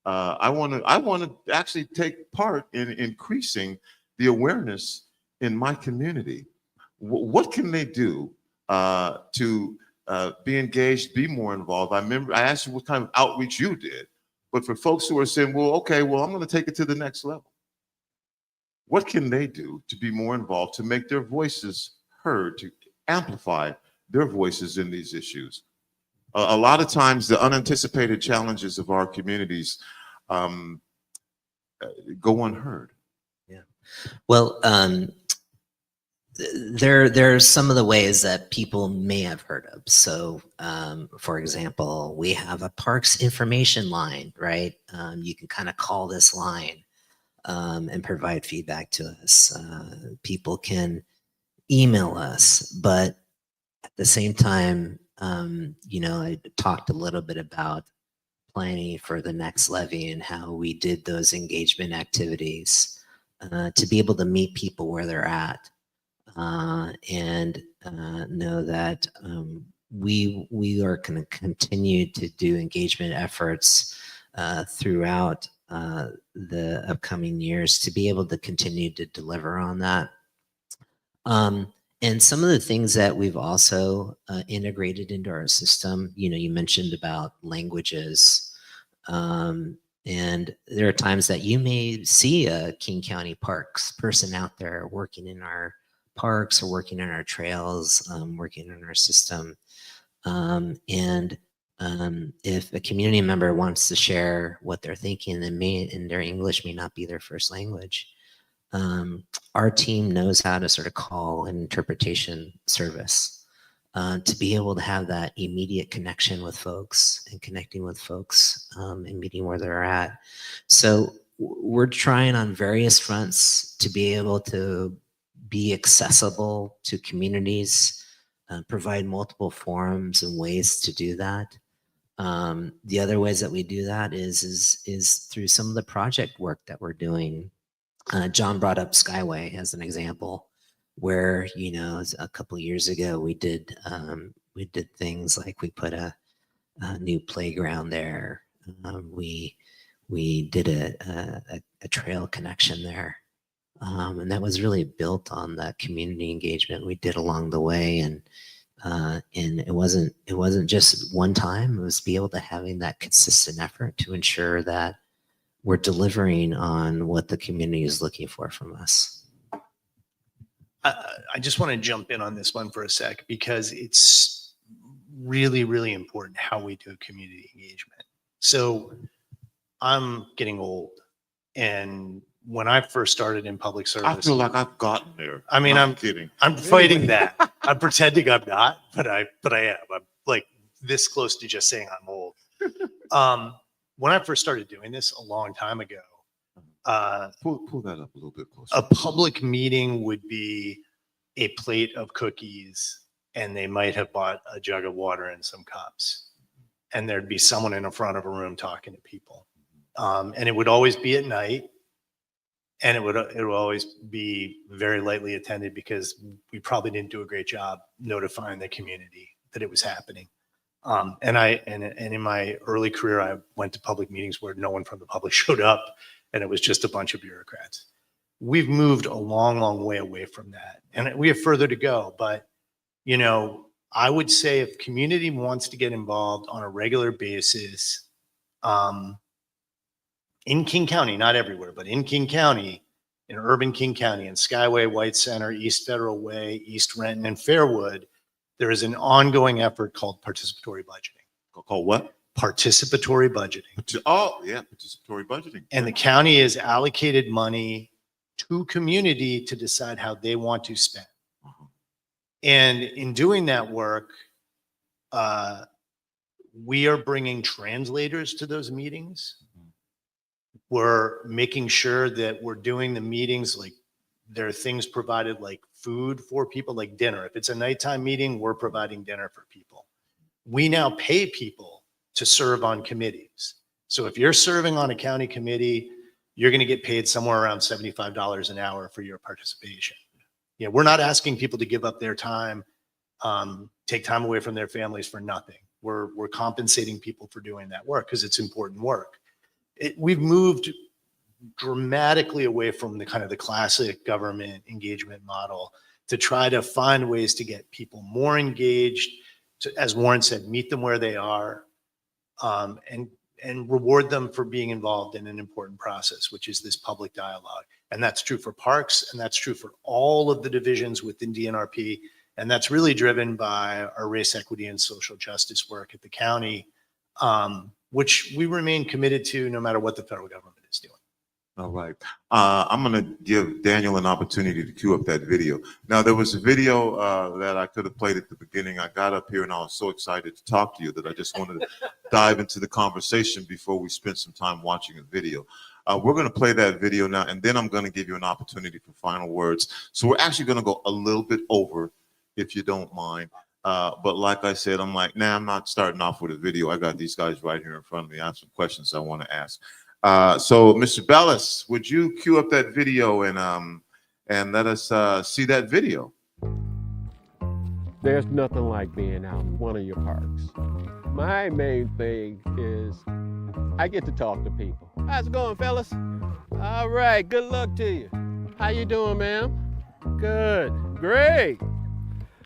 I want to actually take part in increasing the awareness in my community. What can they do to be engaged, be more involved? I remember I asked you what kind of outreach you did, but for folks who are saying, well, okay, well, I'm going to take it to the next level. What can they do to be more involved, to make their voices heard, to amplify their voices in these issues? A lot of times the unanticipated challenges of our communities go unheard. Yeah. Well, there's some of the ways that people may have heard of. So, for example, we have a parks information line, right? You can kind of call this line and provide feedback to us. People can email us, but at the same time, I talked a little bit about planning for the next levy and how we did those engagement activities to be able to meet people where they're at and know that we are going to continue to do engagement efforts throughout the upcoming years to be able to continue to deliver on that. And some of the things that we've also integrated into our system, you mentioned about languages. And there are times that you may see a King County Parks person out there working in our parks or working on our trails, working on our system. If a community member wants to share what they're thinking and their English may not be their first language, our team knows how to sort of call an interpretation service to be able to have that immediate connection with folks and connecting with folks and meeting where they're at. So we're trying on various fronts to be able to be accessible to communities, provide multiple forums and ways to do that. The other ways that we do that is through some of the project work that we're doing. John brought up Skyway as an example, where a couple of years ago we did things like we put a new playground there. We did a trail connection there, and that was really built on that community engagement we did along the way. And it wasn't just one time. It was be able to having that consistent effort to ensure that we're delivering on what the community is looking for from us. I just want to jump in on this one for a sec because it's really, really important how we do community engagement. So I'm getting old, and when I first started in public service, I feel like I've gotten there. I mean, I'm kidding. I'm fighting that. I'm pretending I'm not, but I am. I'm like this close to just saying I'm old. When I first started doing this a long time ago, pull that up a little bit closer. A public meeting would be a plate of cookies, and they might have bought a jug of water and some cups, and there'd be someone in the front of a room talking to people, and it would always be at night, and it would always be very lightly attended because we probably didn't do a great job notifying the community that it was happening. And in my early career, I went to public meetings where no one from the public showed up, and it was just a bunch of bureaucrats. we've moved a long, long way away from that. And we have further to go. But, you know, I would say if community wants to get involved on a regular basis, in King County, not everywhere, but in King County, in urban King County, in Skyway, White Center, East Federal Way, East Renton, and Fairwood, there is an ongoing effort called participatory budgeting. Called what? Participatory budgeting. Oh, yeah, participatory budgeting. And the county has allocated money to community to decide how they want to spend. And in doing that work, we are bringing translators to those meetings. We're making sure that we're doing the meetings, like there are things provided like food for people, like dinner. If it's a nighttime meeting, we're providing dinner for people. We now pay people to serve on committees. So if you're serving on a county committee, you're going to get paid somewhere around $75 an hour for your participation. Yeah, we're not asking people to give up their time, take time away from their families for nothing. We're compensating people for doing that work because it's important work. We've moved dramatically away from the kind of the classic government engagement model to try to find ways to get people more engaged, to, as Warren said, meet them where they are, and reward them for being involved in an important process, which is this public dialogue. And that's true for parks, and that's true for all of the divisions within DNRP. And that's really driven by our race equity and social justice work at the county, which we remain committed to no matter what the federal government is doing. All right. I'm going to give Daniel an opportunity to cue up that video. Now, there was a video that I could have played at the beginning. I got up here and I was so excited to talk to you that I just wanted to dive into the conversation before we spent some time watching a video. We're going to play that video now, and then I'm going to give you an opportunity for final words. So we're actually going to go a little bit over, if you don't mind. But like I said, I'm like, nah, I'm not starting off with a video. I got these guys right here in front of me. I have some questions I want to ask. So Mr. Bellis, would you cue up that video and let us see that video? There's nothing like being out in one of your parks. My main thing is I get to talk to people. How's it going, fellas? All right, good luck to you. How you doing, ma'am? Good, great.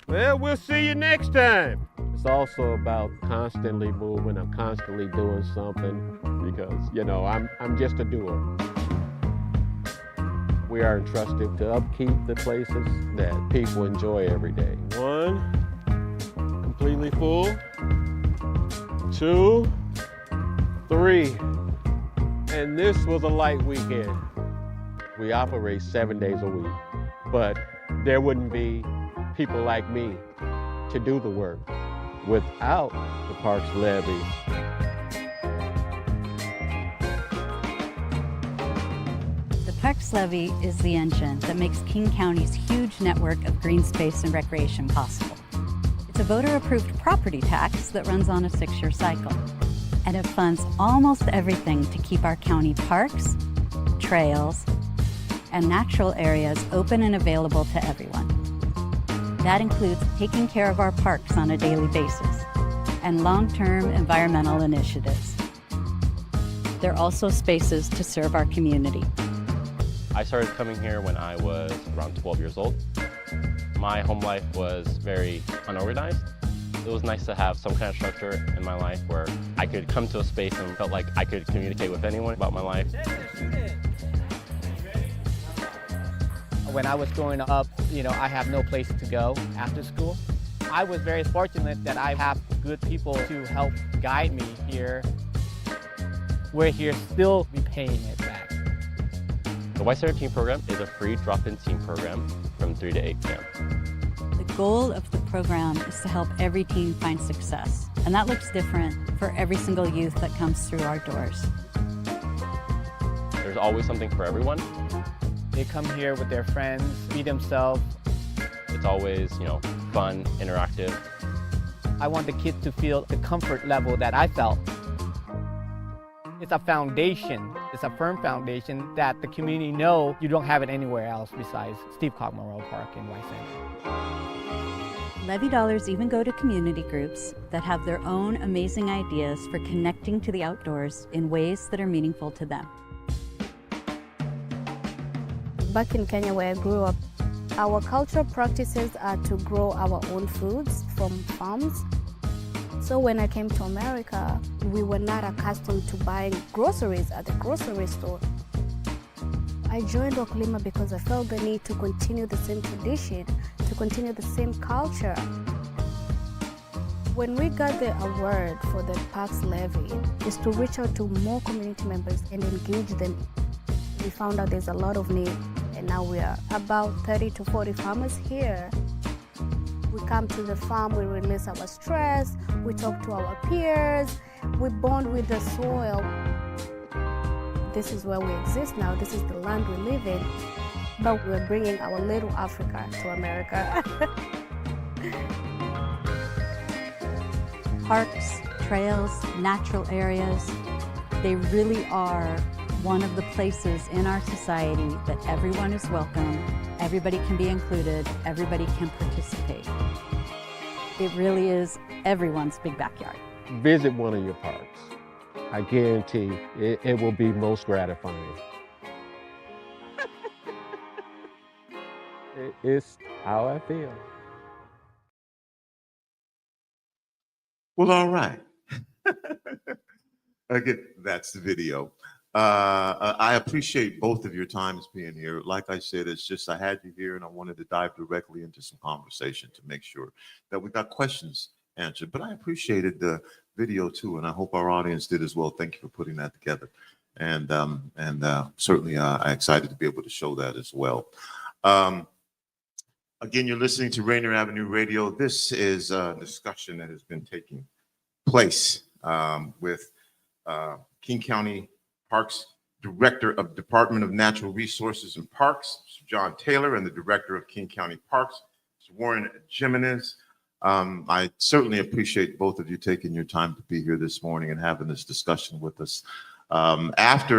Well, we'll see you next time. It's also about constantly moving. I'm constantly doing something because, you know, I'm just a doer. We are entrusted to upkeep the places that people enjoy every day. 1, completely full. 2, 3. And this was a light weekend. We operate 7 days a week, but there wouldn't be people like me to do the work without the parks levy. The Parks Levy is the engine that makes King County's huge network of green space and recreation possible. It's a voter-approved property tax that runs on a 6-year cycle, and it funds almost everything to keep our county parks, trails, and natural areas open and available to everyone. That includes taking care of our parks on a daily basis and long-term environmental initiatives. They're also spaces to serve our community. I started coming here when I was around 12 years old. My home life was very unorganized. It was nice to have some kind of structure in my life where I could come to a space and felt like I could communicate with anyone about my life. When I was growing up, you know, I have no place to go after school. I was very fortunate that I have good people to help guide me here. We're here still repaying it back. The White Center Team Program is a free drop-in team program from 3 to 8 p.m. The goal of the program is to help every teen find success, and that looks different for every single youth that comes through our doors. There's always something for everyone. They come here with their friends, be themselves. It's always, you know, fun, interactive. I want the kids to feel the comfort level that I felt. It's a foundation, it's a firm foundation that the community know you don't have it anywhere else besides Steve Cog Memorial Park in White Center. Levy dollars even go to community groups that have their own amazing ideas for connecting to the outdoors in ways that are meaningful to them. back in Kenya where I grew up, our cultural practices are to grow our own foods from farms. So when I came to America, we were not accustomed to buying groceries at the grocery store. I joined Wakulima because I felt the need to continue the same tradition, to continue the same culture. When we got the award for the Parks Levy, is to reach out to more community members and engage them. We found out there's a lot of need, and now we are about 30 to 40 farmers here. We come to the farm, we release our stress, we talk to our peers, we bond with the soil. This is where we exist now, this is the land we live in, but we're bringing our little Africa to America. Parks, trails, natural areas, they really are one of the places in our society that everyone is welcome, everybody can be included, everybody can participate. It really is everyone's big backyard. Visit one of your parks. I guarantee it will be most gratifying. It's how I feel. Well, all right. Again, that's the video. I appreciate both of your times being here. Like I said, it's just I had you here and I wanted to dive directly into some conversation to make sure that we got questions answered. But I appreciated the video too, and I hope our audience did as well. Thank you for putting that together. And certainly I'm excited to be able to show that as well. Again, you're listening to Rainier Avenue Radio. This is a discussion that has been taking place with King County Parks Director of Department of Natural Resources and Parks, Mr. John Taylor, and the Director of King County Parks, Mr. Warren Jimenez. I certainly appreciate both of you taking your time to be here this morning and having this discussion with us. If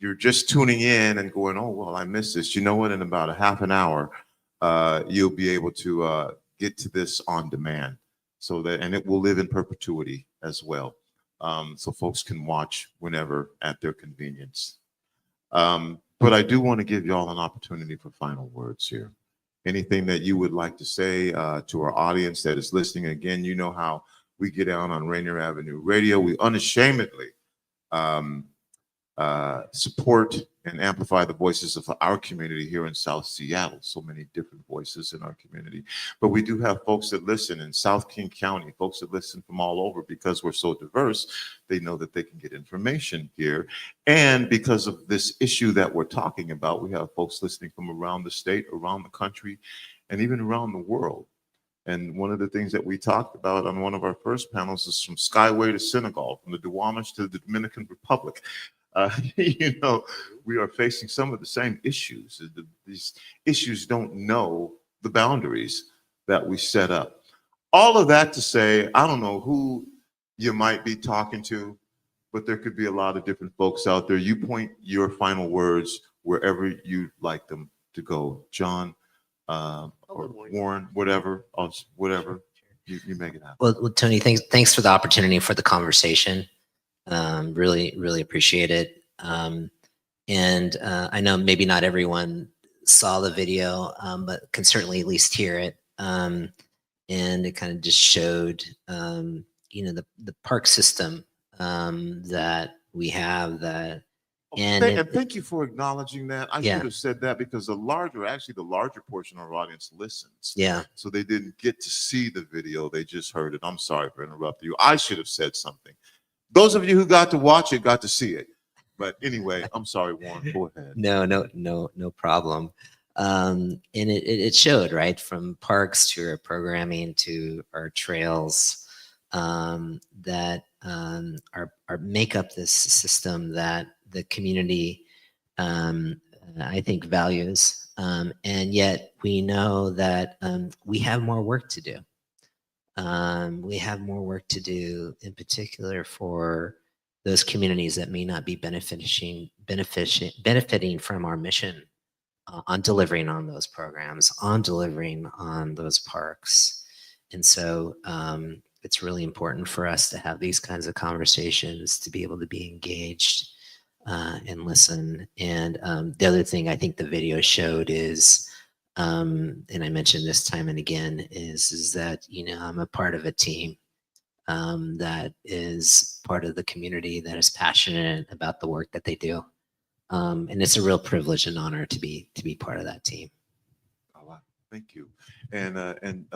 you're just tuning in and going, oh, well, I missed this, you know what, in about a half an hour, you'll be able to get to this on demand. So that, and it will live in perpetuity as well. So folks can watch whenever at their convenience. But I do want to give y'all an opportunity for final words here. Anything that you would like to say to our audience that is listening. Again, you know how we get out on Rainier Avenue Radio. We unashamedly support and amplify the voices of our community here in South Seattle. So many different voices in our community. But we do have folks that listen in South King County, folks that listen from all over. Because we're so diverse, they know that they can get information here. And because of this issue that we're talking about, we have folks listening from around the state, around the country, and even around the world. And one of the things that we talked about on one of our first panels is from Skyway to Senegal, from the Duwamish to the Dominican Republic. You know, we are facing some of the same issues. These issues don't know the boundaries that we set up. All of that to say, I don't know who you might be talking to, but there could be a lot of different folks out there. You point your final words wherever you'd like them to go. John, or Warren, whatever, you make it happen. Well, Tony, thanks for the opportunity for the conversation. Really appreciate it. And I know maybe not everyone saw the video, but can certainly at least hear it. And it kind of just showed, you know, the park system that we have that. And thank you for acknowledging that. I should have said that because the larger portion of our audience listens. Yeah. So they didn't get to see the video. They just heard it. I'm sorry for interrupting you. I should have said something. Those of you who got to watch it got to see it. But anyway, I'm sorry, Warren, go ahead. No problem. And it showed, right, from parks to our programming to our trails, that make up this system that the community, I think, values. And yet we know that we have more work to do. We have more work to do, in particular for those communities that may not be benefiting from our mission on delivering on those programs, on delivering on those parks. And so it's really important for us to have these kinds of conversations, to be able to be engaged and listen. And the other thing I think the video showed is, and I mentioned this time and again, is that, you know, I'm a part of a team that is part of the community that is passionate about the work that they do. And it's a real privilege and honor to be part of that team. Oh, wow. Thank you. And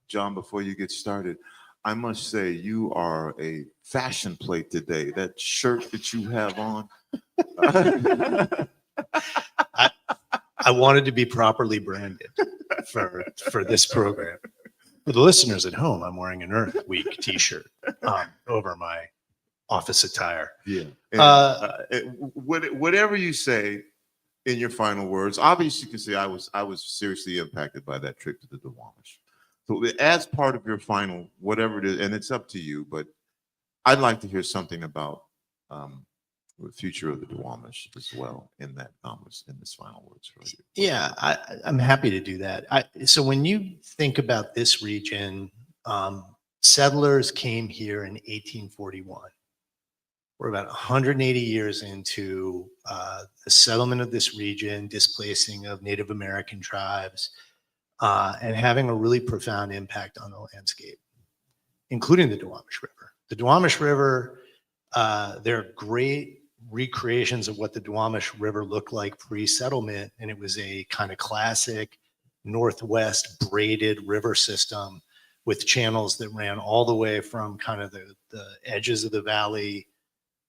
John, before you get started, I must say you are a fashion plate today. That shirt that you have on. I wanted to be properly branded for this program. For the listeners at home, I'm wearing an Earth Week T-shirt over my office attire. Yeah. And, whatever you say in your final words, obviously you can say I was seriously impacted by that trip to the Duwamish. So as part of your final, whatever it is, and it's up to you, but I'd like to hear something about the future of the Duwamish as well in this final words for you. Yeah, I'm happy to do that. So when you think about this region, settlers came here in 1841. We're about 180 years into the settlement of this region, displacing of Native American tribes, and having a really profound impact on the landscape, including the Duwamish River. The Duwamish River, there are great recreations of what the Duwamish River looked like pre-settlement, and it was a kind of classic northwest braided river system with channels that ran all the way from kind of the edges of the valley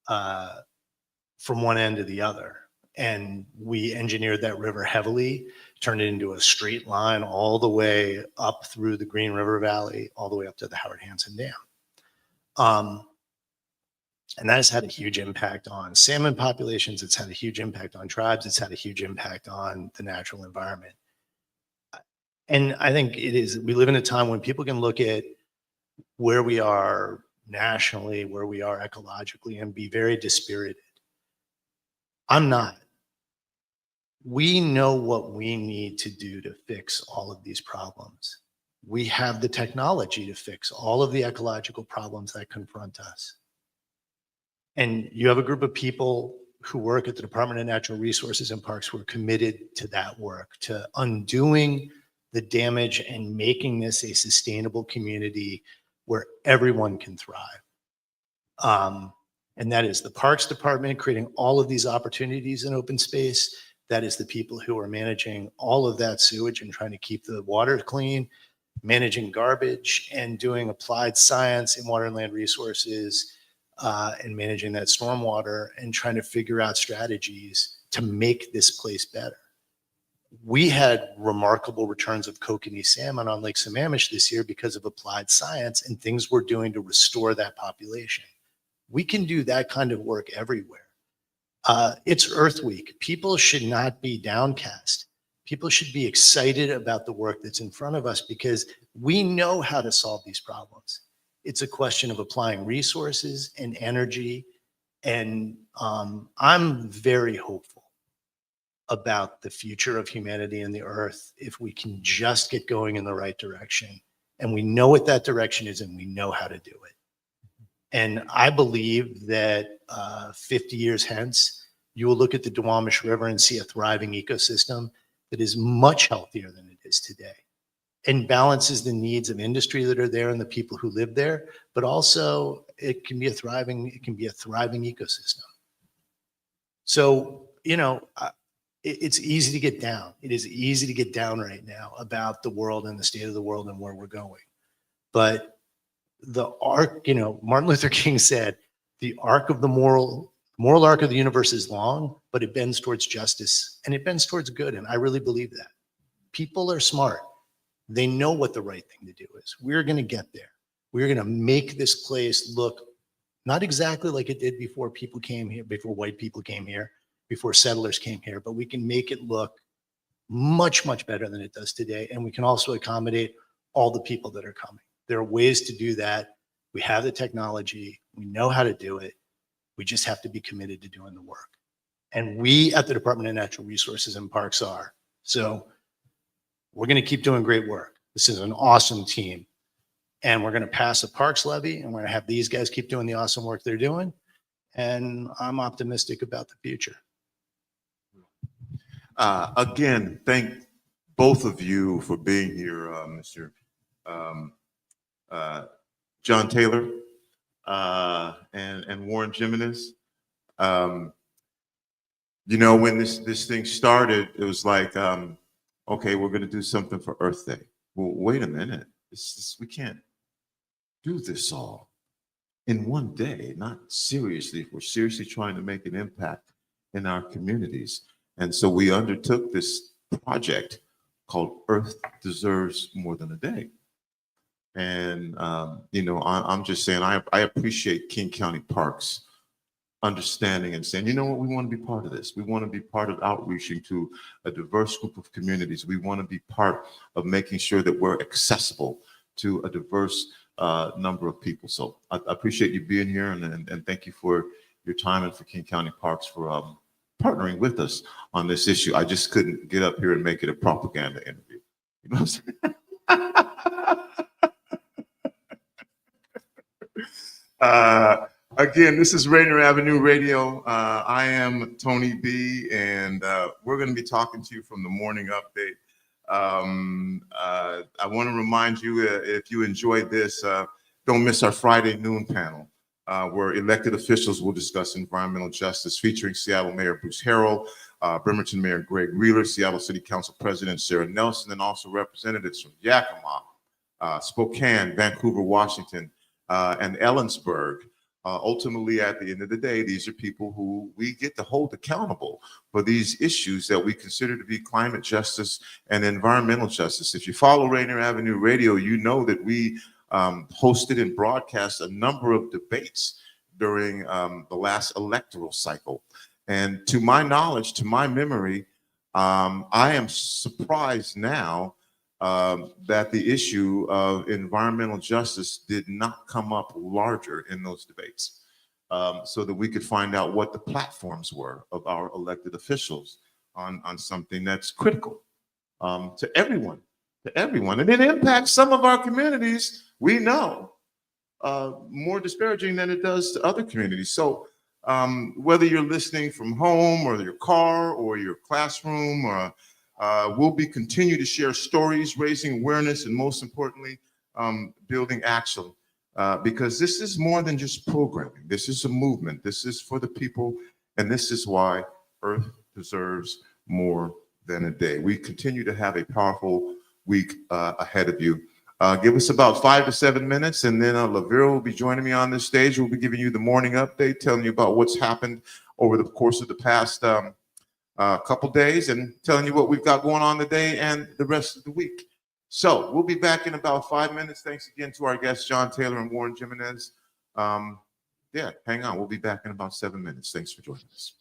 from one end to the other. And we engineered that river heavily, turned it into a straight line all the way up through the Green River Valley, all the way up to the Howard Hansen Dam. And that has had a huge impact on salmon populations. It's had a huge impact on tribes. It's had a huge impact on the natural environment. And I think we live in a time when people can look at where we are nationally, where we are ecologically, and be very dispirited. I'm not. We know what we need to do to fix all of these problems. We have the technology to fix all of the ecological problems that confront us. And you have a group of people who work at the Department of Natural Resources and Parks who are committed to that work, to undoing the damage and making this a sustainable community where everyone can thrive. And that is the Parks Department creating all of these opportunities in open space. That is the people who are managing all of that sewage and trying to keep the water clean, managing garbage, and doing applied science in water and land resources, and managing that stormwater and trying to figure out strategies to make this place better. We had remarkable returns of kokanee salmon on Lake Sammamish this year because of applied science and things we're doing to restore that population. We can do that kind of work everywhere. It's Earth Week. People should not be downcast. People should be excited about the work that's in front of us because we know how to solve these problems. It's a question of applying resources and energy. And I'm very hopeful about the future of humanity and the earth if we can just get going in the right direction. And we know what that direction is and we know how to do it. And I believe that 50 years hence, you will look at the Duwamish River and see a thriving ecosystem that is much healthier than it is today and balances the needs of industry that are there and the people who live there, but also it can be a thriving ecosystem. So, you know, it's easy to get down. It is easy to get down right now about the world and the state of the world and where we're going. But the arc, you know, Martin Luther King said, the arc of the moral arc of the universe is long, but it bends towards justice and it bends towards good. And I really believe that. People are smart. They know what the right thing to do is. We're going to get there. We're going to make this place look not exactly like it did before people came here, before white people came here, before settlers came here, but we can make it look much, much better than it does today. And we can also accommodate all the people that are coming. There are ways to do that. We have the technology. We know how to do it. We just have to be committed to doing the work. And we at the Department of Natural Resources and Parks are. So we're going to keep doing great work. This is an awesome team. And we're going to pass a parks levy and we're going to have these guys keep doing the awesome work they're doing. and I'm optimistic about the future. Again, thank both of you for being here, Mr. John Taylor and Warren Jimenez. You know, when this thing started, it was like, okay, we're going to do something for Earth Day. Well, wait a minute. We can't do this all in one day, not seriously, if we're seriously trying to make an impact in our communities. And so we undertook this project called Earth Deserves More Than a Day. And, you know, I'm just saying, I appreciate King County Parks understanding and saying, you know what, we want to be part of this. We want to be part of outreaching to a diverse group of communities. We want to be part of making sure that we're accessible to a diverse number of people. So I appreciate you being here, and thank you for your time, and for King County Parks for partnering with us on this issue. I just couldn't get up here and make it a propaganda interview. You know what I'm saying? Again, this is Rainier Avenue Radio. I am Tony B, and we're going to be talking to you from the morning update. I want to remind you, if you enjoyed this, don't miss our Friday noon panel, where elected officials will discuss environmental justice, featuring Seattle Mayor Bruce Harrell, Bremerton Mayor Greg Wheeler, Seattle City Council President Sarah Nelson, and also representatives from Yakima, Spokane, Vancouver, Washington, and Ellensburg. Ultimately, at the end of the day, these are people who we get to hold accountable for these issues that we consider to be climate justice and environmental justice. If you follow Rainier Avenue Radio, you know that we hosted and broadcast a number of debates during the last electoral cycle. And to my knowledge, to my memory, I am surprised now that the issue of environmental justice did not come up larger in those debates, so that we could find out what the platforms were of our elected officials on something that's critical to everyone, and it impacts some of our communities, we know, more disparaging than it does to other communities. So whether you're listening from home or your car or your classroom, or we'll be continue to share stories, raising awareness, and most importantly, building action, because this is more than just programming. This is a movement. This is for the people, and this is why Earth deserves more than a day. We continue to have a powerful week ahead of you. Give us about 5 to 7 minutes, and then Lavira will be joining me on this stage. We'll be giving you the morning update, telling you about what's happened over the course of the past couple days, and telling you what we've got going on today and the rest of the week. So we'll be back in about 5 minutes. Thanks again to our guests, John Taylor and Warren Jimenez. Yeah, hang on. We'll be back in about 7 minutes. Thanks for joining us.